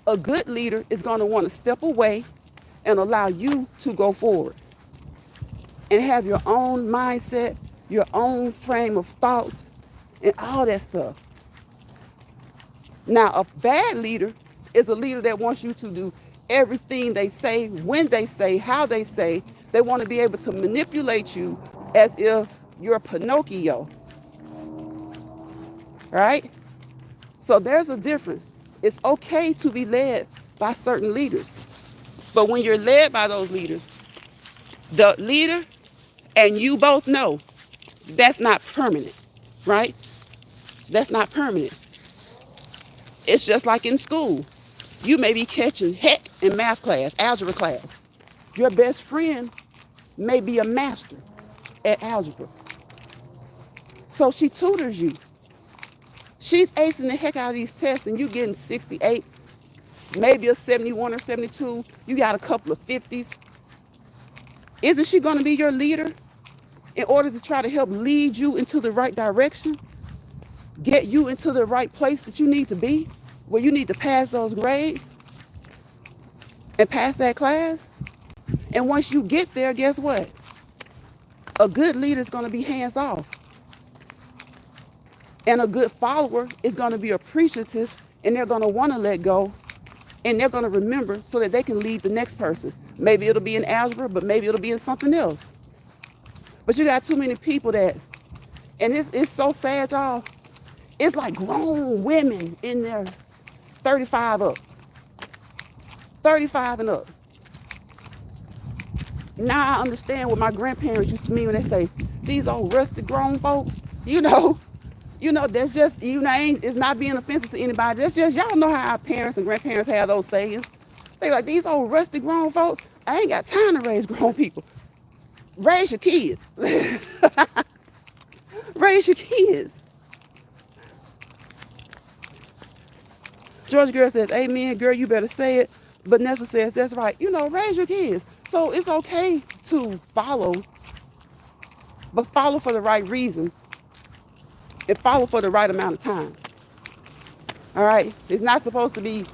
a good leader is going to want to step away and allow you to go forward and have your own mindset, your own frame of thoughts, and all that stuff. Now, a bad leader is a leader that wants you to do everything they say, when they say, how they say. They want to be able to manipulate you as if you're Pinocchio, right? So there's a difference. It's okay to be led by certain leaders. But when you're led by those leaders, the leader and you both know that's not permanent, right? That's not permanent. It's just like in school. You may be catching heck in math class, algebra class. Your best friend may be a master at algebra. So she tutors you. She's acing the heck out of these tests and you getting 68, maybe a 71 or 72. You got a couple of 50s. Isn't she going to be your leader in order to try to help lead you into the right direction? Get you into the right place that you need to be, where you need to pass those grades and pass that class? And once you get there, guess what? A good leader is going to be hands off. And a good follower is going to be appreciative, and they're going to want to let go, and they're going to remember so that they can lead the next person. Maybe it'll be in algebra, but maybe it'll be in something else. But you got too many people that, and it's so sad, y'all. It's like grown women in their 35 up. 35 and up. Now I understand what my grandparents used to mean when they say, these old rusted grown folks, that's just, it's not being offensive to anybody. That's just, y'all know how our parents and grandparents have those sayings. They like, these old rusty grown folks, I ain't got time to raise grown people. Raise your kids. Raise your kids. George Girl says, amen, girl, you better say it. Vanessa says, that's right. Raise your kids. So it's okay to follow, but follow for the right reason and follow for the right amount of time. All right? It's not supposed to be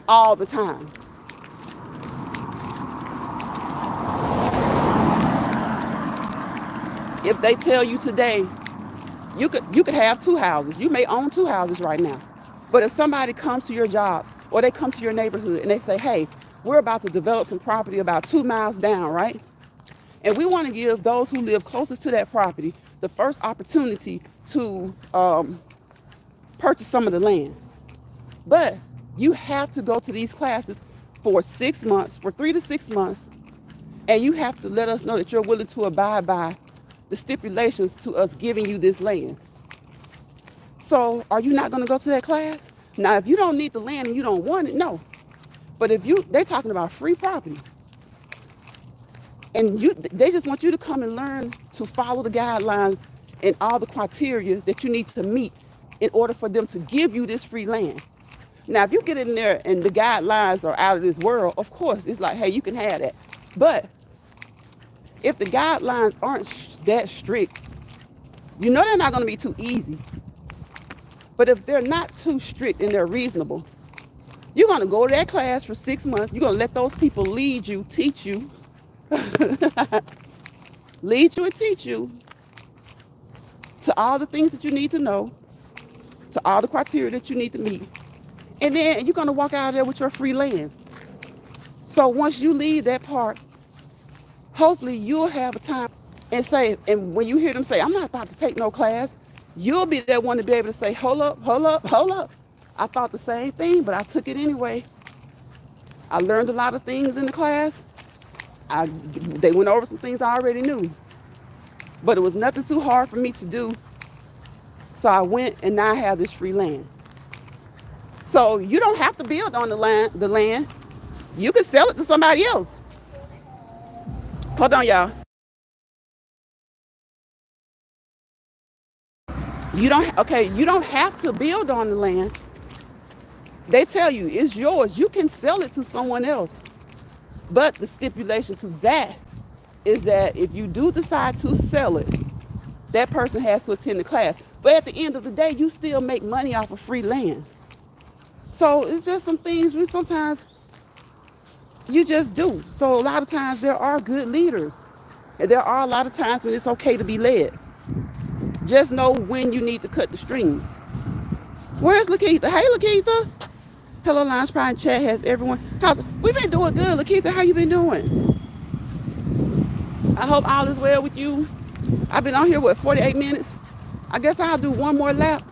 all the time. If they tell you today, you could have 2 houses. You may own 2 houses right now. But if somebody comes to your job or they come to your neighborhood and they say, hey, we're about to develop some property about 2 miles down, right? And we want to give those who live closest to that property the first opportunity to purchase some of the land. But you have to go to these classes for 6 months, for 3 to 6 months, and you have to let us know that you're willing to abide by the stipulations to us giving you this land. So are you not going to go to that class? Now, if you don't need the land and you don't want it, no. But if they're talking about free property, and they just want you to come and learn to follow the guidelines and all the criteria that you need to meet in order for them to give you this free land. Now, if you get in there and the guidelines are out of this world, of course, it's like, hey, you can have that. But if the guidelines aren't that strict, you know they're not going to be too easy. But if they're not too strict and they're reasonable, you're going to go to that class for 6 months. You're going to let those people lead you, teach you, lead you and teach you to all the things that you need to know, to all the criteria that you need to meet. And then you're going to walk out of there with your free land. So once you leave that part, hopefully you'll have a time and say, and when you hear them say, I'm not about to take no class, you'll be that one to be able to say, hold up, hold up, hold up. I thought the same thing, but I took it anyway. I learned a lot of things in the class. They went over some things I already knew, but it was nothing too hard for me to do. So I went, and now I have this free land. So you don't have to build on the land. You can sell it to somebody else. Hold on, y'all. You don't have to build on the land. They tell you it's yours. You can sell it to someone else. But the stipulation to that is that if you do decide to sell it, that person has to attend the class. But at the end of the day, you still make money off of free land. So it's just some things we sometimes you just do. So a lot of times there are good leaders. And there are a lot of times when it's okay to be led. Just know when you need to cut the strings. Where's Lakeitha? Hey, Lakeitha. Hello, Lounge Pride Chat has everyone. We've been doing good, Lakeitha. How you been doing? I hope all is well with you. I've been on here, 48 minutes? I guess I'll do one more lap.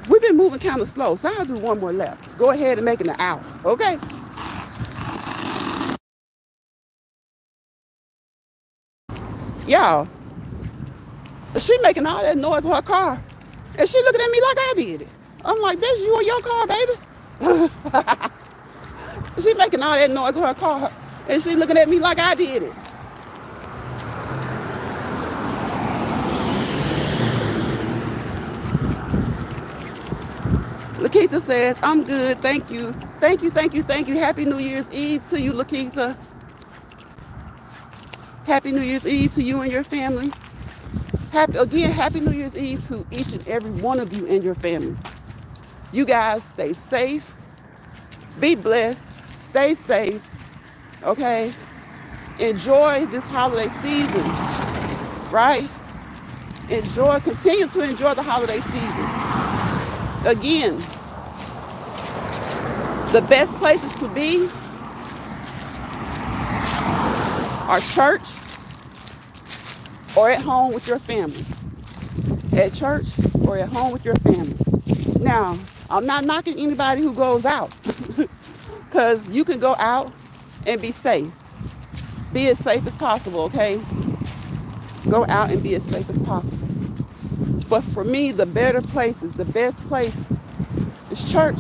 We've been moving kind of slow, so I'll do one more lap. Go ahead and make it an hour, okay? Y'all, she making all that noise with her car, and she looking at me like I did it. I'm like, that's you and your car, baby. She making all that noise with her car, and she looking at me like I did it. Lakeitha says, I'm good, thank you. Thank you. Happy New Year's Eve to you, Lakeitha. Happy New Year's Eve to you and your family. Happy New Year's Eve to each and every one of you and your family. You guys stay safe, be blessed, stay safe, okay? Enjoy this holiday season, right? Continue to enjoy the holiday season. Again, the best places to be are church or at home with your family. At church or at home with your family. Now, I'm not knocking anybody who goes out because you can go out and be safe. Be as safe as possible, okay? Go out and be as safe as possible. But for me, the best place is church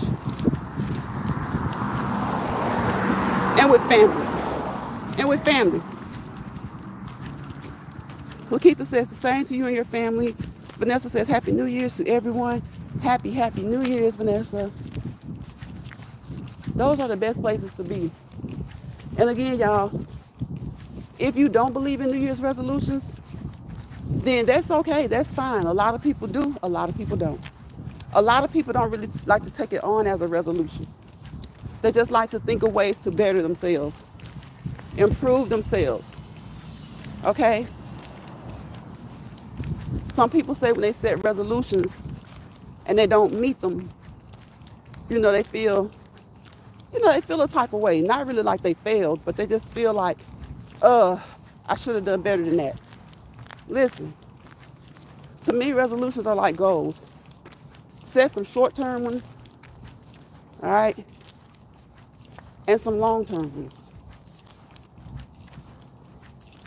and with family. Lakeitha says the same to you and your family. Vanessa says Happy New Year's to everyone. Happy New Year's, Vanessa. Those are the best places to be. And again, y'all, if you don't believe in New Year's resolutions, then that's okay. That's fine. A lot of people do. A lot of people don't. A lot of people don't really like to take it on as a resolution. They just like to think of ways to better themselves, improve themselves. Okay? Some people say when they set resolutions and they don't meet them, they feel a type of way. Not really like they failed, but they just feel like, I should have done better than that. Listen, to me, resolutions are like goals. Set some short-term ones, all right, and some long-term ones.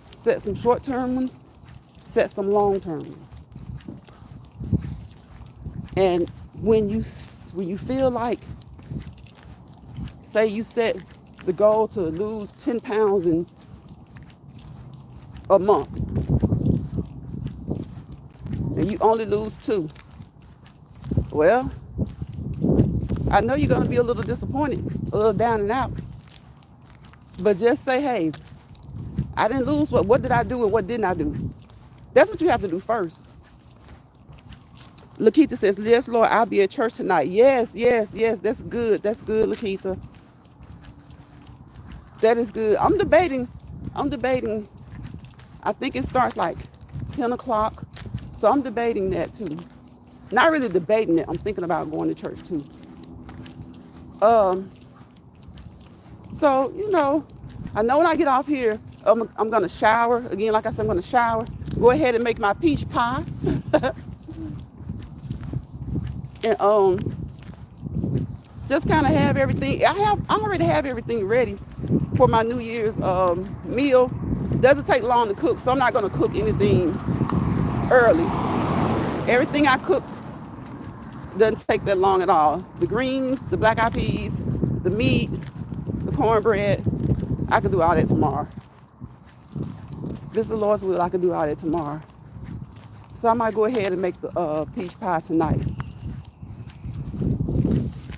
Set some short-term ones, set some long-term ones. And when you feel like, say you set the goal to lose 10 pounds in a month, and you only lose 2. Well, I know you're going to be a little disappointed, a little down and out. But just say, hey, I didn't lose. What did I do and what didn't I do? That's what you have to do first. Lakeitha says, yes, Lord, I'll be at church tonight. Yes, yes, yes. That's good. That's good, Lakeitha. That is good. I'm debating. I think it starts like 10 o'clock. So I'm debating that too. Not really debating it. I'm thinking about going to church too. So, I know when I get off here, I'm going to shower. Again, like I said, I'm going to shower. Go ahead and make my peach pie. And just kind of have everything. I already have everything ready for my New Year's meal. Doesn't take long to cook, so I'm not going to cook anything early. Everything I cook doesn't take that long at all. The greens, the black eyed peas, the meat, the cornbread, I can do all that tomorrow. This is the Lord's will, I can do all that tomorrow. So I might go ahead and make the peach pie tonight.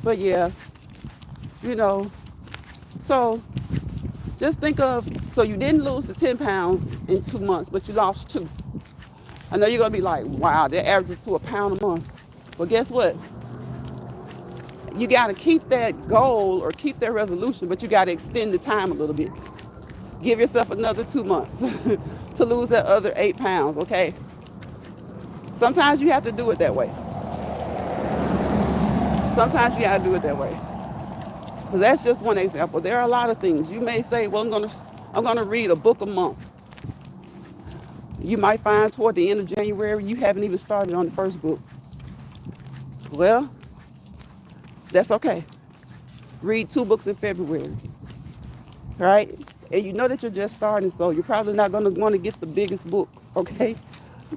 But yeah, so just think of, so you didn't lose the 10 pounds in 2 months, but you lost 2. I know you're going to be like, wow, that averages to a pound a month. Well, guess what? You got to keep that goal or keep that resolution, but you got to extend the time a little bit. Give yourself another 2 months to lose that other 8 pounds, okay? Sometimes you have to do it that way. Sometimes you got to do it that way. Because that's just one example. There are a lot of things. You may say, well, I'm gonna read a book a month. You might find toward the end of January, you haven't even started on the first book. Well, that's okay. Read 2 books in February, right? And you know that you're just starting, so you're probably not going to want to get the biggest book, okay?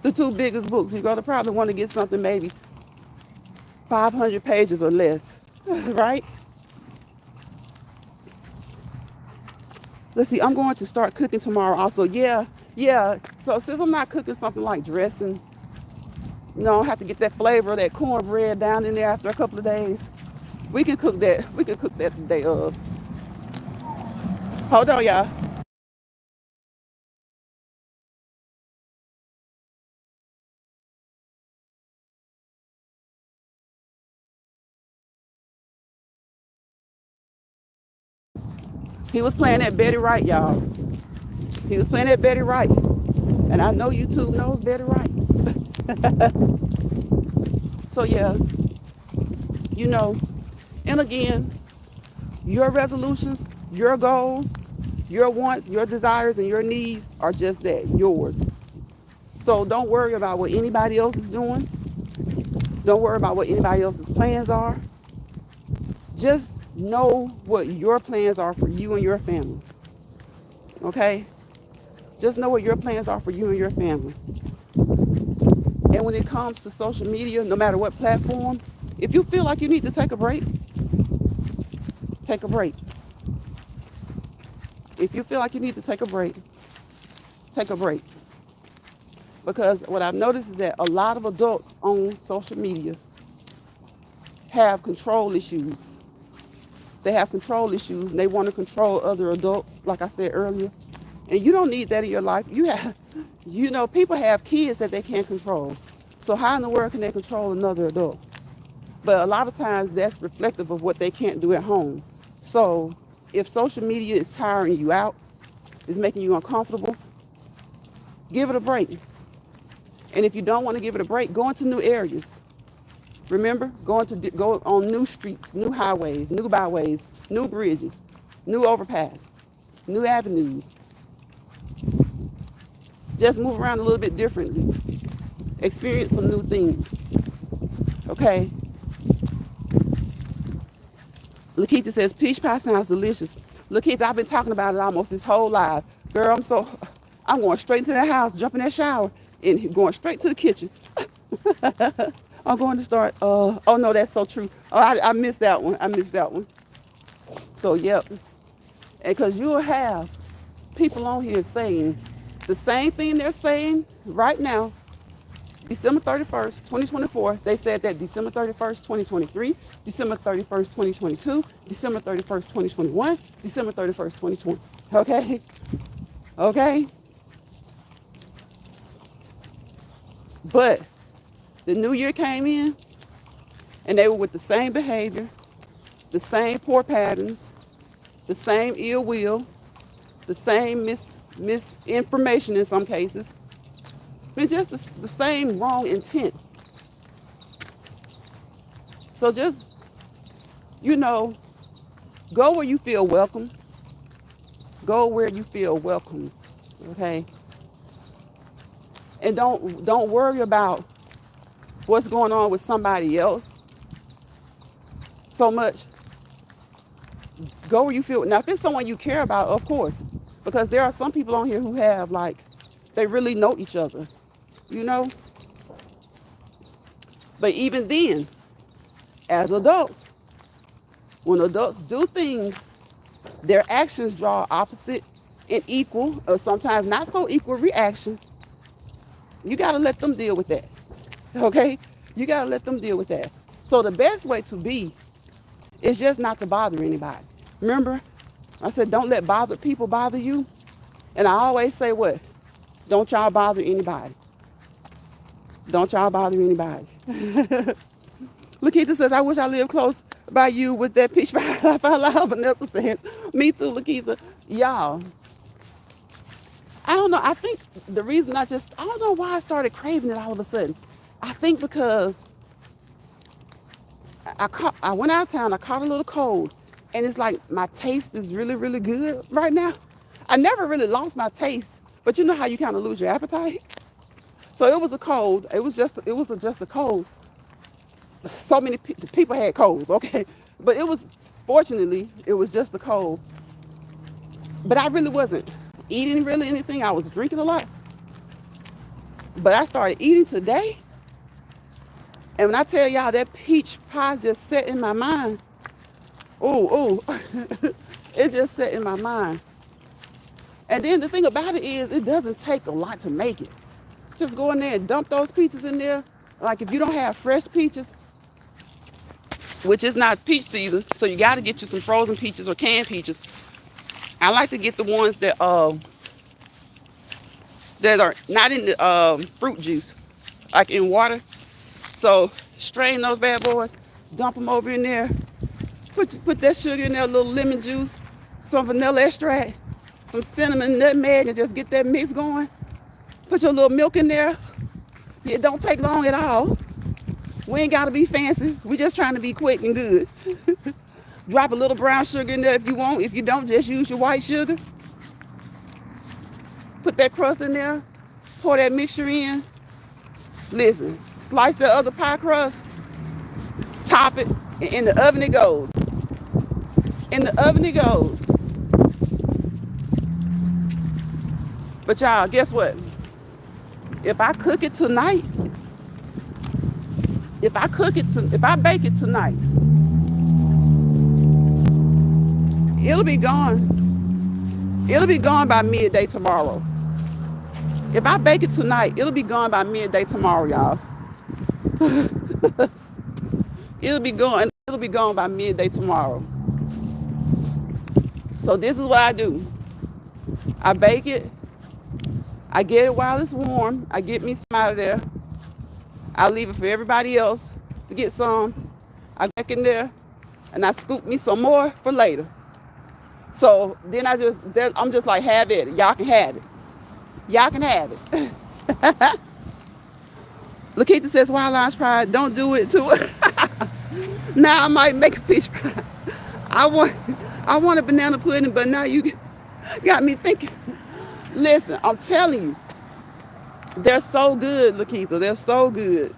The 2 biggest books. You're going to probably want to get something maybe 500 pages or less, right? Let's see, I'm going to start cooking tomorrow also. Yeah. So since I'm not cooking something like dressing, I have to get that flavor of that cornbread down in there after a couple of days. We can cook that. We can cook that the day of. Hold on, y'all. He was playing that Betty Wright, y'all. He was playing that Betty Wright. And I know YouTube knows Betty Wright. So yeah, and again, your resolutions, your goals, your wants, your desires, and your needs are just that, yours. So don't worry about what anybody else is doing. Don't worry about what anybody else's plans are. Just know what your plans are for you and your family. Okay? Just know what your plans are for you and your family. And when it comes to social media, no matter what platform, if you feel like you need to take a break, take a break. If you feel like you need to take a break, take a break. Because what I've noticed is that a lot of adults on social media have control issues. They have control issues and they want to control other adults, like I said earlier. And you don't need that in your life. People have kids that they can't control. So how in the world can they control another adult? But a lot of times that's reflective of what they can't do at home. So if social media is tiring you out, is making you uncomfortable, give it a break. And if you don't want to give it a break, go into new areas. Remember, go on new streets, new highways, new byways, new bridges, new overpass, new avenues. Just move around a little bit differently. Experience some new things. Okay? Lakeitha says, peach pie sounds delicious. Lakeitha, I've been talking about it almost this whole life. Girl, I'm going straight into that house, jumping that shower, and going straight to the kitchen. I'm going to start, oh no, that's so true. Oh, I missed that one. So, yep. And because you'll have people on here saying the same thing they're saying right now December 31st, 2024, they said that December 31st, 2023, December 31st, 2022, December 31st, 2021, December 31st, 2020. Okay? Okay? But the new year came in and they were with the same behavior, the same poor patterns, the same ill will, the same misinformation in some cases, and just the same wrong intent. So just, you know, go where you feel welcome. Go where you feel welcome, okay? And don't worry about what's going on with somebody else so much. Go where you feel. Now, if it's someone you care about, of course, because there are some people on here who have, like, they really know each other, you know? But even then, as adults, when adults do things, their actions draw opposite and equal, or sometimes not so equal reaction. You got to let them deal with that, okay? You got to let them deal with that. So the best way to be is just not to bother anybody. Remember, I said don't let people bother you. And I always say what? Don't y'all bother anybody. Don't y'all bother anybody. Lakeitha says, I wish I lived close by you with that peach pie. Laugh out loud. Vanessa says, me too, Lakeitha. Y'all, I don't know. I think the reason I don't know why I started craving it all of a sudden. I think because I went out of town, I caught a little cold, and it's like my taste is really, really good right now. I never really lost my taste, but you know how you kind of lose your appetite? So it was a cold. It was just a cold. So many people had colds, okay? But fortunately, it was just a cold. But I really wasn't eating really anything. I was drinking a lot. But I started eating today. And when I tell y'all that peach pie just set in my mind, it just set in my mind. And then the thing about it is, it doesn't take a lot to make it. Just go in there and dump those peaches in there. Like if you don't have fresh peaches, which is not peach season, so you got to get you some frozen peaches or canned peaches. I like to get the ones that are not in the fruit juice, like in water. So strain those bad boys, dump them over in there, put that sugar in there, a little lemon juice, some vanilla extract, some cinnamon, nutmeg, and just get that mix going. Put your little milk in there. It don't take long at all. We ain't gotta be fancy. We just trying to be quick and good. Drop a little brown sugar in there if you want. If you don't, just use your white sugar. Put that crust in there. Pour that mixture in. Listen, slice the other pie crust. Top it, and in the oven it goes. In the oven it goes. But y'all, guess what? If I cook it tonight, if I bake it tonight, it'll be gone. It'll be gone by midday tomorrow. If I bake it tonight, it'll be gone by midday tomorrow, y'all. It'll be gone by midday tomorrow. So this is what I do. I bake it. I get it while it's warm. I get me some out of there. I leave it for everybody else to get some. I back in there and I scoop me some more for later. So then I'm just like, have it. Y'all can have it. Y'all can have it. Lakeitha says, Wild Lounge Pride, don't do it to it. Now I might make a peach pie. I want a banana pudding, but now you got me thinking. Listen, I'm telling you, they're so good, Lakeitha. They're so good.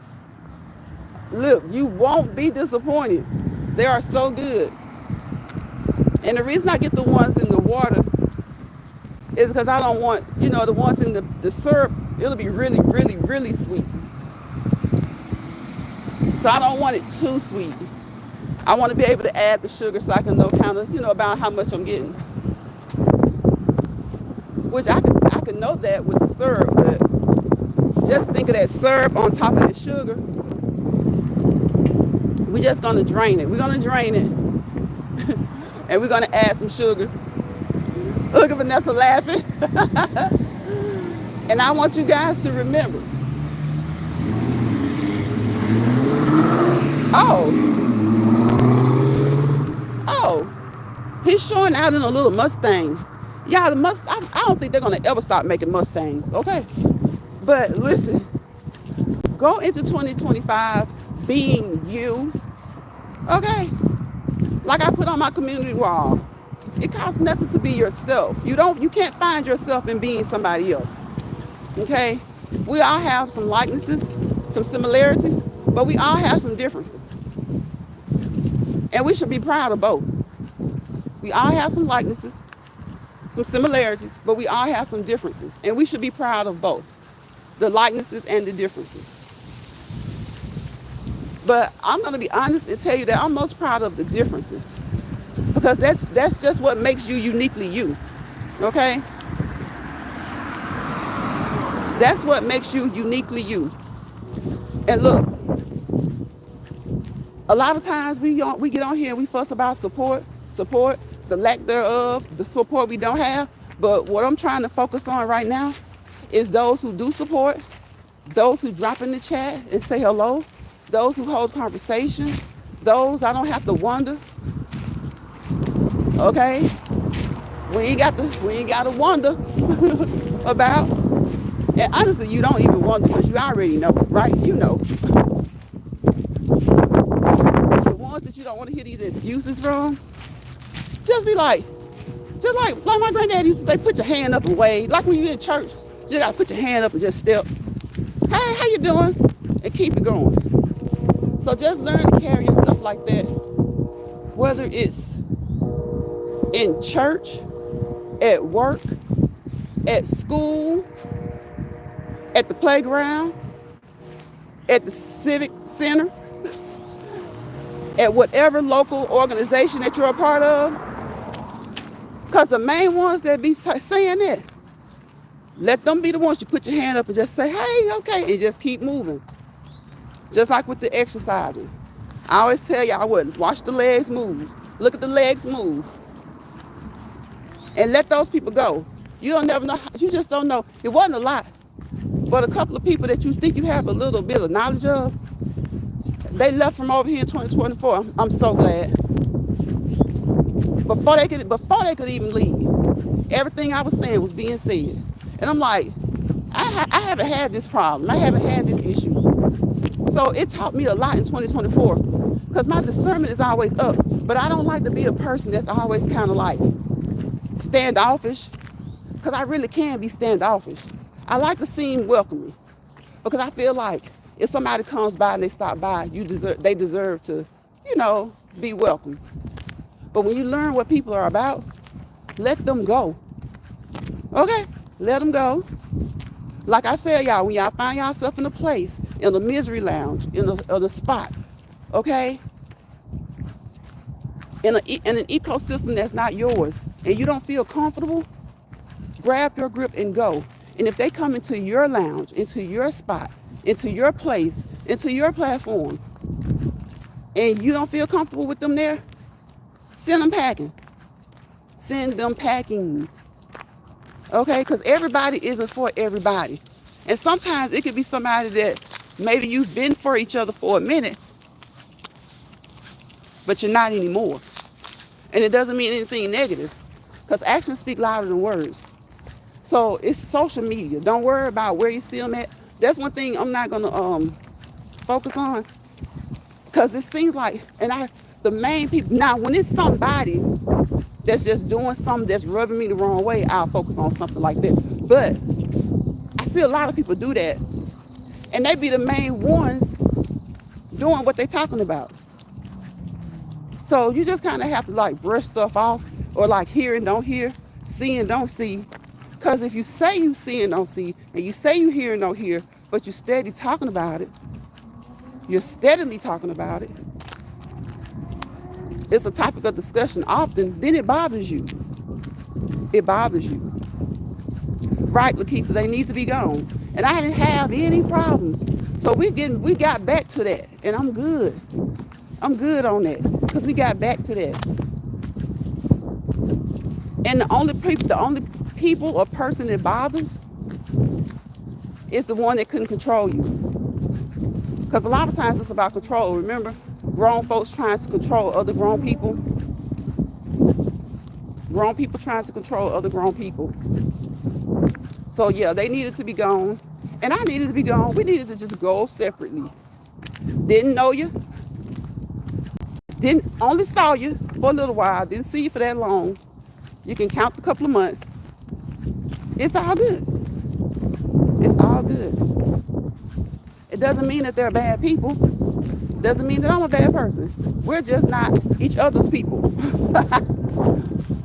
Look, you won't be disappointed. They are so good. And the reason I get the ones in the water is because I don't want, the ones in the syrup, it'll be really, really, really sweet. So I don't want it too sweet. I want to be able to add the sugar so I can know kind of, about how much I'm getting. Which I can know that with the syrup, but Just think of that syrup on top of the sugar. We're just gonna drain it. We're gonna drain it, and we're gonna add some sugar. Look at Vanessa laughing. And I want you guys to remember. Oh, oh, he's showing out in a little Mustang. Y'all, I don't think they're gonna ever stop making Mustangs, okay? But listen, go into 2025 being you, okay? Like I put on my community wall, it costs nothing to be yourself. You can't find yourself in being somebody else, okay? We all have some likenesses, some similarities, but we all have some differences. And we should be proud of both. We all have some likenesses, some similarities, but we all have some differences. And we should be proud of both, the likenesses and the differences. But I'm going to be honest and tell you that I'm most proud of the differences, because that's just what makes you uniquely you, okay? That's what makes you uniquely you. And look, a lot of times we get on here and we fuss about support, the lack thereof, the support we don't have. But what I'm trying to focus on right now is those who do support, those who drop in the chat and say hello, those who hold conversation, those I don't have to wonder. Okay? We ain't got to wonder about. And honestly, you don't even wonder, because you already know, right? You know. The ones that you don't want to hear these excuses from, just be like my granddad used to say, put your hand up and wave. Like when you're in church, you just got to put your hand up and just step. Hey, how you doing? And keep it going. So just learn to carry yourself like that, whether it's in church, at work, at school, at the playground, at the civic center, at whatever local organization that you're a part of. Because the main ones that be saying that, let them be the ones you put your hand up and just say, hey, okay, and just keep moving. Just like with the exercising. I always tell y'all watch the legs move. Look at the legs move. And let those people go. You don't never know, you just don't know. It wasn't a lot, but a couple of people that you think you have a little bit of knowledge of, they left from over here in 2024. I'm so glad. Before they could even leave, everything I was saying was being said. And I'm like, I haven't had this problem. I haven't had this issue. So it taught me a lot in 2024, because my discernment is always up. But I don't like to be a person that's always kind of like standoffish, because I really can be standoffish. I like to seem welcoming, because I feel like if somebody comes by and they stop by, they deserve to, be welcome. But when you learn what people are about, let them go. Okay? Let them go. Like I said, y'all, when y'all find yourself in a place, in a misery lounge, in a spot, okay? In an ecosystem that's not yours, and you don't feel comfortable, grab your grip and go. And if they come into your lounge, into your spot, into your place, into your platform, and you don't feel comfortable with them there, send them packing. Send them packing. Okay? Because everybody isn't for everybody. And sometimes it could be somebody that maybe you've been for each other for a minute, but you're not anymore. And it doesn't mean anything negative, because actions speak louder than words. So it's social media. Don't worry about where you see them at. That's one thing I'm not going to focus on, because it seems like, the main people, now when it's somebody that's just doing something that's rubbing me the wrong way, I'll focus on something like that. But I see a lot of people do that, and they be the main ones doing what they're talking about. So you just kind of have to like brush stuff off, or like hear and don't hear, see and don't see. Because if you say you see and don't see, and you say you hear and don't hear, but you're steadily talking about it, it's a topic of discussion often, then it bothers you. It bothers you. Right, Lakeitha, they need to be gone. And I didn't have any problems. So we got back to that. And I'm good. I'm good on that. Because we got back to that. And the only people or person that bothers is the one that couldn't control you. Because a lot of times it's about control. Remember, grown folks trying to control other grown people. Grown people trying to control other grown people. So yeah, they needed to be gone. And I needed to be gone. We needed to just go separately. Didn't know you. Only saw you for a little while. Didn't see you for that long. You can count a couple of months. It's all good. It's all good. It doesn't mean that they're bad people. It doesn't mean that I'm a bad person. We're just not each other's people.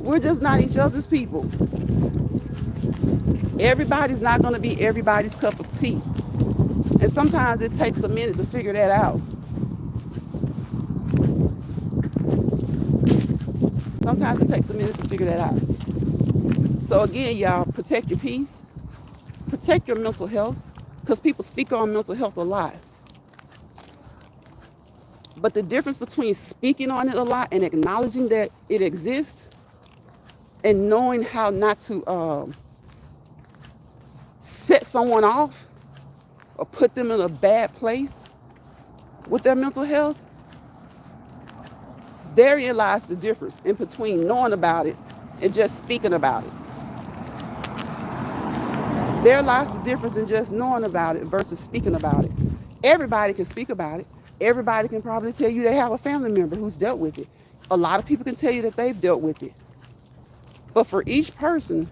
We're just not each other's people. Everybody's not going to be everybody's cup of tea. And sometimes it takes a minute to figure that out. Sometimes it takes a minute to figure that out. So again, y'all, protect your peace. Protect your mental health. Because people speak on mental health a lot. But the difference between speaking on it a lot and acknowledging that it exists and knowing how not to set someone off or put them in a bad place with their mental health, therein lies the difference in between knowing about it and just speaking about it. There lies the difference in just knowing about it versus speaking about it. Everybody can speak about it. Everybody can probably tell you they have a family member who's dealt with it. A lot of people can tell you that they've dealt with it. But for each person,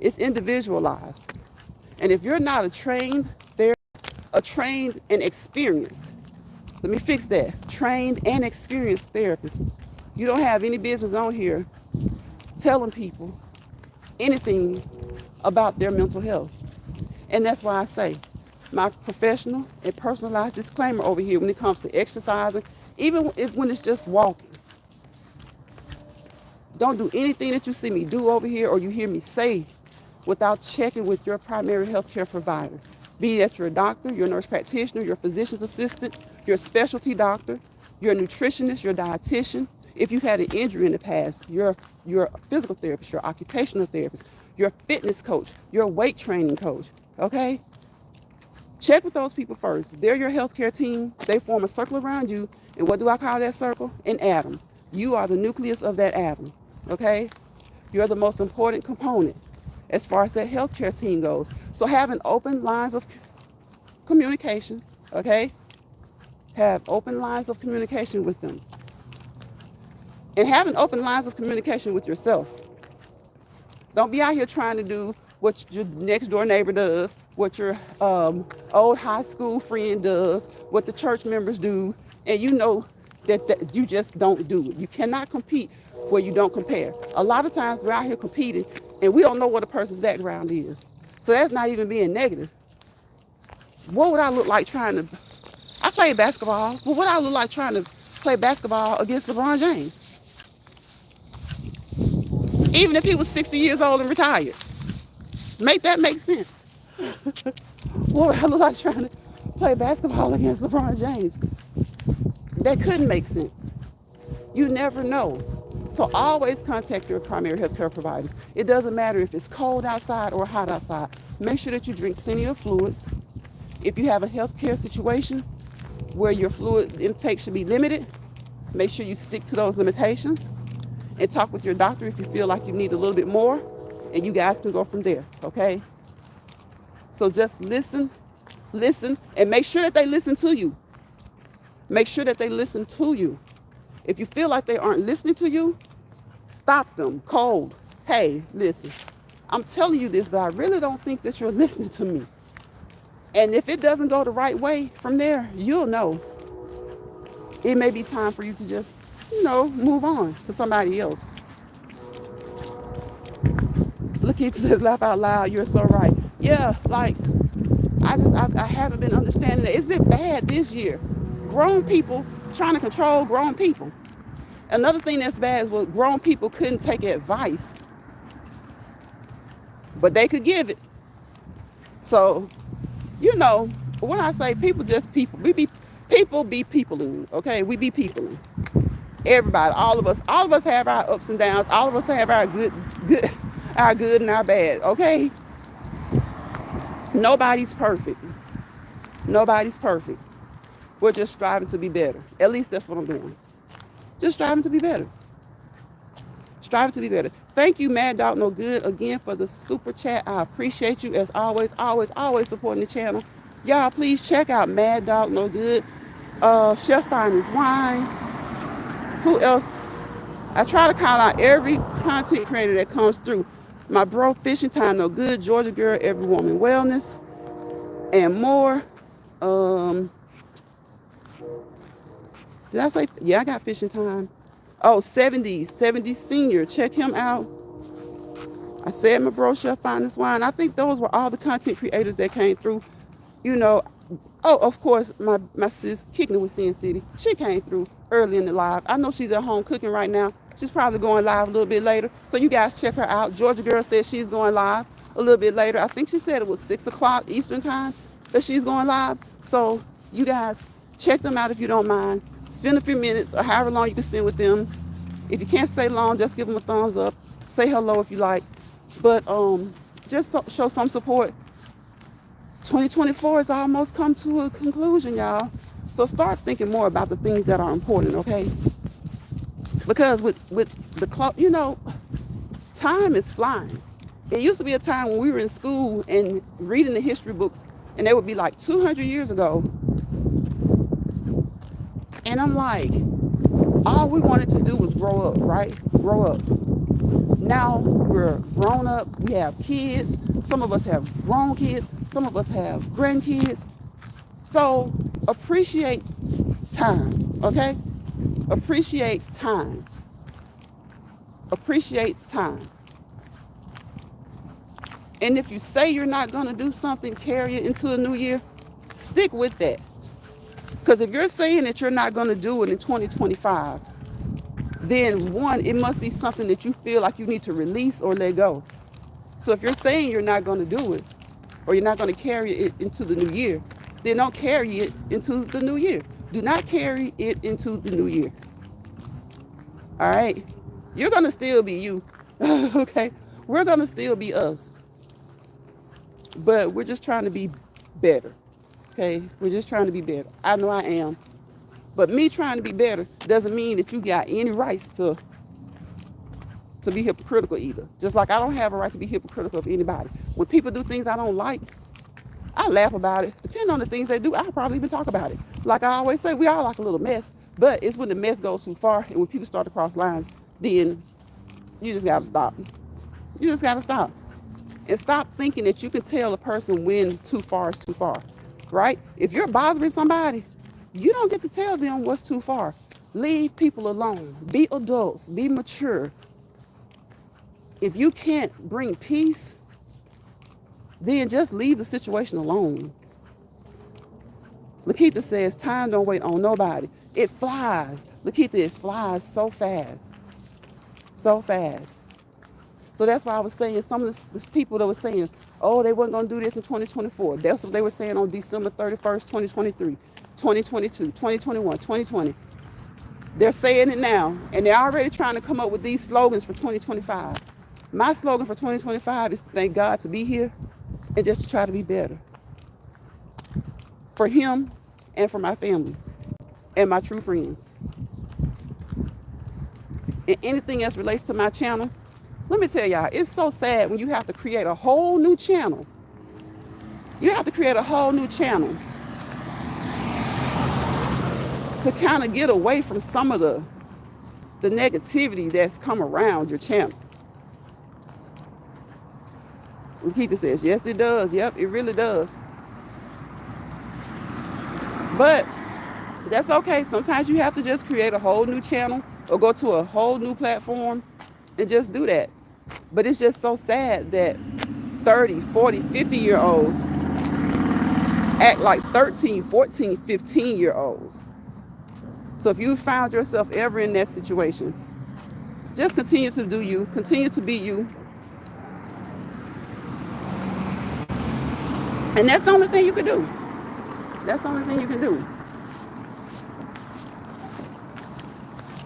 it's individualized. And if you're not a trained and experienced, let me fix that, trained and experienced therapist, you don't have any business on here telling people anything about their mental health. And that's why I say my professional and personalized disclaimer over here when it comes to exercising, even when it's just walking. Don't do anything that you see me do over here or you hear me say without checking with your primary healthcare provider. Be that your doctor, your nurse practitioner, your physician's assistant, your specialty doctor, your nutritionist, your dietitian. If you've had an injury in the past, your physical therapist, your occupational therapist, your fitness coach, your weight training coach, okay? Check with those people first. They're your healthcare team. They form a circle around you. And what do I call that circle? An atom. You are the nucleus of that atom, okay? You're the most important component as far as that healthcare team goes. So having open lines of communication, okay? Have open lines of communication with them. And having open lines of communication with yourself. Don't be out here trying to do what your next door neighbor does, what your old high school friend does, what the church members do, and you know that you just don't do it. You cannot compete where you don't compare. A lot of times we're out here competing and we don't know what a person's background is. So that's not even being negative. What would I look like I played basketball, but what would I look like trying to play basketball against LeBron James? Even if he was 60 years old and retired. Make that make sense. What would I look like trying to play basketball against LeBron James? That couldn't make sense. You never know. So always contact your primary healthcare providers. It doesn't matter if it's cold outside or hot outside. Make sure that you drink plenty of fluids. If you have a healthcare situation where your fluid intake should be limited, make sure you stick to those limitations and talk with your doctor if you feel like you need a little bit more, and you guys can go from there, okay? So just listen, and make sure that they listen to you. Make sure that they listen to you. If you feel like they aren't listening to you, stop them cold. Hey, listen, I'm telling you this, but I really don't think that you're listening to me. And if it doesn't go the right way from there, you'll know. It may be time for you to just, move on to somebody else. Lakeith says, laugh out loud, you're so right. Yeah, like, I haven't been understanding it. It's been bad this year. Grown people trying to control grown people. Another thing that's bad is when grown people couldn't take advice, but they could give it. So you know, when I say people, just people. We be people be peopling, okay? We be peopling. Everybody, all of us have our ups and downs. All of us have our good, our good and our bad, okay? Nobody's perfect. Nobody's perfect. We're just striving to be better. At least that's what I'm doing. Just striving to be better. Striving to be better. Thank you, Mad Dog No Good, again for the super chat. I appreciate you as always, always supporting the channel. Y'all, please check out Mad Dog No Good, Chef Finest Wine. Who else? I try to call out every content creator that comes through. My bro, Fishing Time No Good, Georgia Girl, Every Woman Wellness, and more. Did I say? Yeah, I got Fishing Time. Oh, 70 Senior. Check him out. I said my bro, Chef Finest Wine. I think those were all the content creators that came through. You know, oh, of course, my sis, Kicking It with Sin City. She came through early in the live. I know she's at home cooking right now. She's probably going live a little bit later. So you guys check her out. Georgia Girl said she's going live a little bit later. I think she said it was 6 o'clock Eastern time that she's going live. So you guys check them out if you don't mind. Spend a few minutes or however long you can spend with them. If you can't stay long, just give them a thumbs up. Say hello if you like. But just show some support. 2024 has almost come to a conclusion, y'all. So start thinking more about the things that are important, okay? Because with the clock, you know, time is flying. It used to be a time when we were in school and reading the history books, and they would be like 200 years ago. And I'm like, all we wanted to do was grow up, right? Grow up. Now we're grown up. We have kids. Some of us have grown kids. Some of us have grandkids. So appreciate time, okay? Appreciate time. Appreciate time. And if you say you're not going to do something, carry it into a new year, stick with that. Because if you're saying that you're not going to do it in 2025, then one, it must be something that you feel like you need to release or let go. So if you're saying you're not going to do it, or you're not going to carry it into the new year, then don't carry it into the new year. Do not carry it into the new year. All right? You're going to still be you. Okay? We're going to still be us. But we're just trying to be better. Okay? We're just trying to be better. I know I am. But me trying to be better doesn't mean that you got any rights to be hypocritical either. Just like I don't have a right to be hypocritical of anybody. When people do things I don't like, I laugh about it. Depending on the things they do, I'll probably even talk about it. Like I always say, we all like a little mess. But it's when the mess goes too far and when people start to cross lines, then you just got to stop. You just got to stop. And stop thinking that you can tell a person when too far is too far. Right? If you're bothering somebody, you don't get to tell them what's too far. Leave people alone. Be adults. Be mature. If you can't bring peace, then just leave the situation alone. Lakeitha says, time don't wait on nobody. It flies. Lakeitha, it flies so fast. So fast. So that's why I was saying some of the people that were saying, oh, they weren't going to do this in 2024. That's what they were saying on December 31st, 2023, 2022, 2021, 2020. They're saying it now, and they're already trying to come up with these slogans for 2025. My slogan for 2025 is to thank God to be here and just to try to be better. For him and for my family and my true friends. And anything else relates to my channel, let me tell y'all, it's so sad when you have to create a whole new channel. You have to create a whole new channel to kind of get away from some of the negativity that's come around your channel. Lakeitha says, yes, it does. Yep, it really does. But that's okay. Sometimes you have to just create a whole new channel or go to a whole new platform and just do that. But it's just so sad that 30, 40, 50-year-olds act like 13, 14, 15-year-olds. So if you found yourself ever in that situation, just continue to do you. Continue to be you. And that's the only thing you can do. That's the only thing you can do.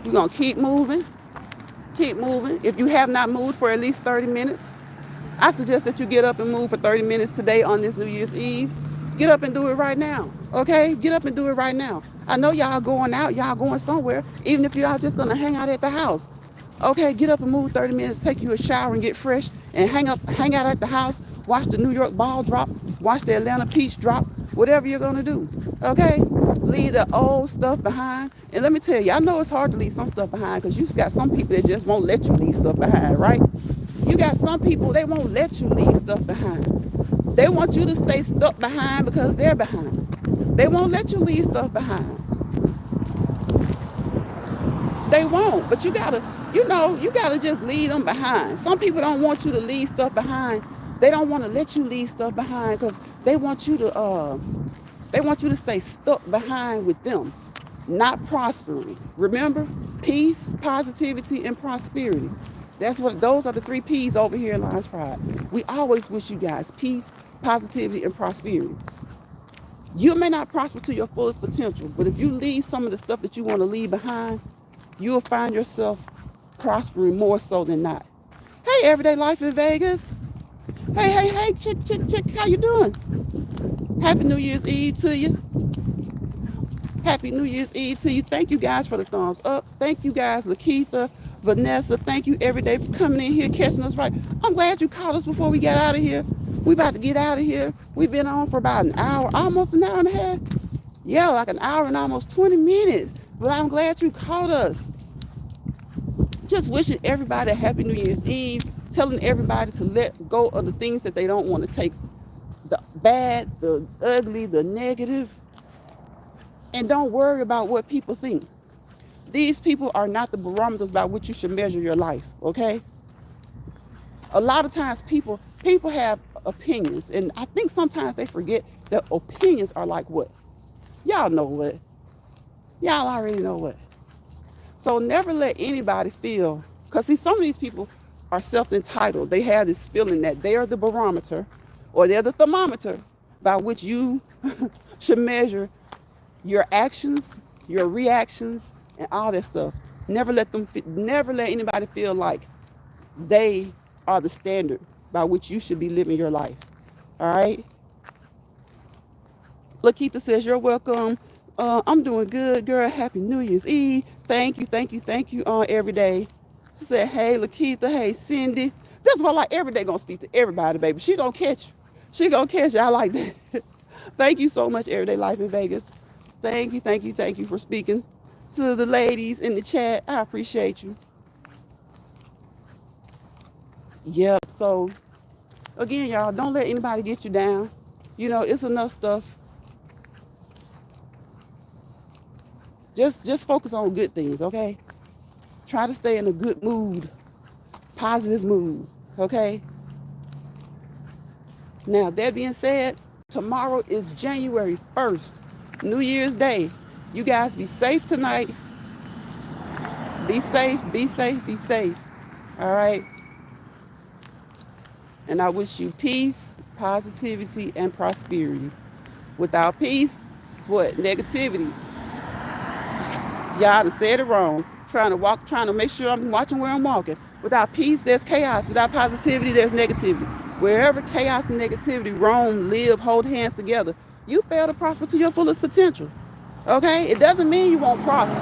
You're going to keep moving. Keep moving. If you have not moved for at least 30 minutes, I suggest that you get up and move for 30 minutes today on this New Year's Eve. Get up and do it right now. Okay? Get up and do it right now. I know y'all going out, y'all going somewhere, even if y'all just going to hang out at the house. Okay, get up and move 30 minutes, take you a shower and get fresh and hang out at the house, watch the New York ball drop, watch the Atlanta Peach drop, whatever you're going to do. Okay? Leave the old stuff behind. And let me tell you, I know it's hard to leave some stuff behind because you've got some people that just won't let you leave stuff behind, right? You got some people, they won't let you leave stuff behind. They want you to stay stuck behind because they're behind. They won't let you leave stuff behind. They won't, but you gotta just leave them behind. Some people don't want you to leave stuff behind. They don't want to let you leave stuff behind because they want you to stay stuck behind with them, not prospering. Remember, peace, positivity, and prosperity. Those are the 3 P's over here in Lions Pride. We always wish you guys peace, positivity, and prosperity. You may not prosper to your fullest potential, but if you leave some of the stuff that you want to leave behind, you'll find yourself prospering more so than not. Hey, Everyday Life in Vegas. Hey, chick, how you doing? Happy New Year's Eve to you. Happy New Year's Eve to you. Thank you guys for the thumbs up. Thank you guys, Lakeitha, Vanessa. Thank you every day for coming in here, catching us right. I'm glad you caught us before we got out of here. We about to get out of here. We've been on for about an hour, almost an hour and a half. Yeah, like an hour and almost 20 minutes. But I'm glad you caught us. Just wishing everybody a happy New Year's Eve. Telling everybody to let go of the things that they don't want to take. The bad, the ugly, the negative. And don't worry about what people think. These people are not the barometers by which you should measure your life, okay? A lot of times people have opinions, and I think sometimes they forget that opinions are like what? Y'all know what. Y'all already know what. So never let anybody feel, because see, some of these people are self-entitled. They have this feeling that they are the barometer or they're the thermometer by which you should measure your actions, your reactions, and all that stuff. Never let anybody feel like they are the standard by which you should be living your life. All right? Lakeitha says, you're welcome. I'm doing good, girl. Happy New Year's Eve. Thank you every day. She said, hey, Lakeitha. Hey, Cindy. That's why I like every day gonna speak to everybody, baby. She gonna catch you. She gonna catch you. I like that. Thank you so much, Everyday Life in Vegas. Thank you for speaking to the ladies in the chat. I appreciate you. Yep. So again, y'all, don't let anybody get you down. You know, it's enough stuff. Just focus on good things, okay? Try to stay in a good mood, positive mood, okay? Now, that being said, tomorrow is January 1st, New Year's Day. You guys be safe tonight. Be safe. All right? And I wish you peace, positivity, and prosperity. Without peace, it's what? Negativity. Y'all done said it wrong. Trying to make sure I'm watching where I'm walking. Without peace, there's chaos. Without positivity, there's negativity. Wherever chaos and negativity roam, live, hold hands together, you fail to prosper to your fullest potential. Okay? It doesn't mean you won't prosper.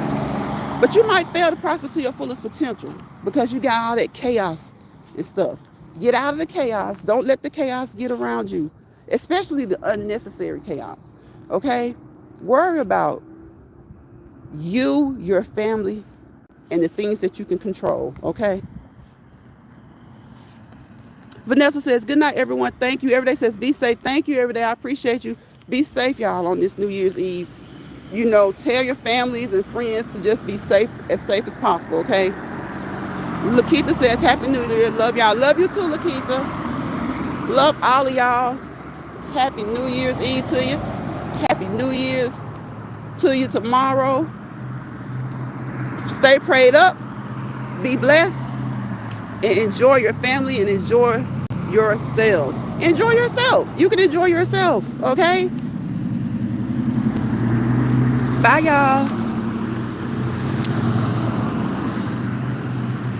But you might fail to prosper to your fullest potential because you got all that chaos and stuff. Get out of the chaos. Don't let the chaos get around you, especially the unnecessary chaos. Okay? Worry about you, your family, and the things that you can control, okay? Vanessa says, good night, everyone. Thank you. Every day says, be safe. Thank you, every day. I appreciate you. Be safe, y'all, on this New Year's Eve. You know, tell your families and friends to just be safe as possible, okay? Lakeitha says, happy New Year. Love y'all. Love you too, Lakeitha. Love all of y'all. Happy New Year's Eve to you. Happy New Year's to you tomorrow. Stay prayed up, be blessed, and enjoy your family and enjoy yourselves. Enjoy yourself. You can enjoy yourself, okay? Bye, y'all.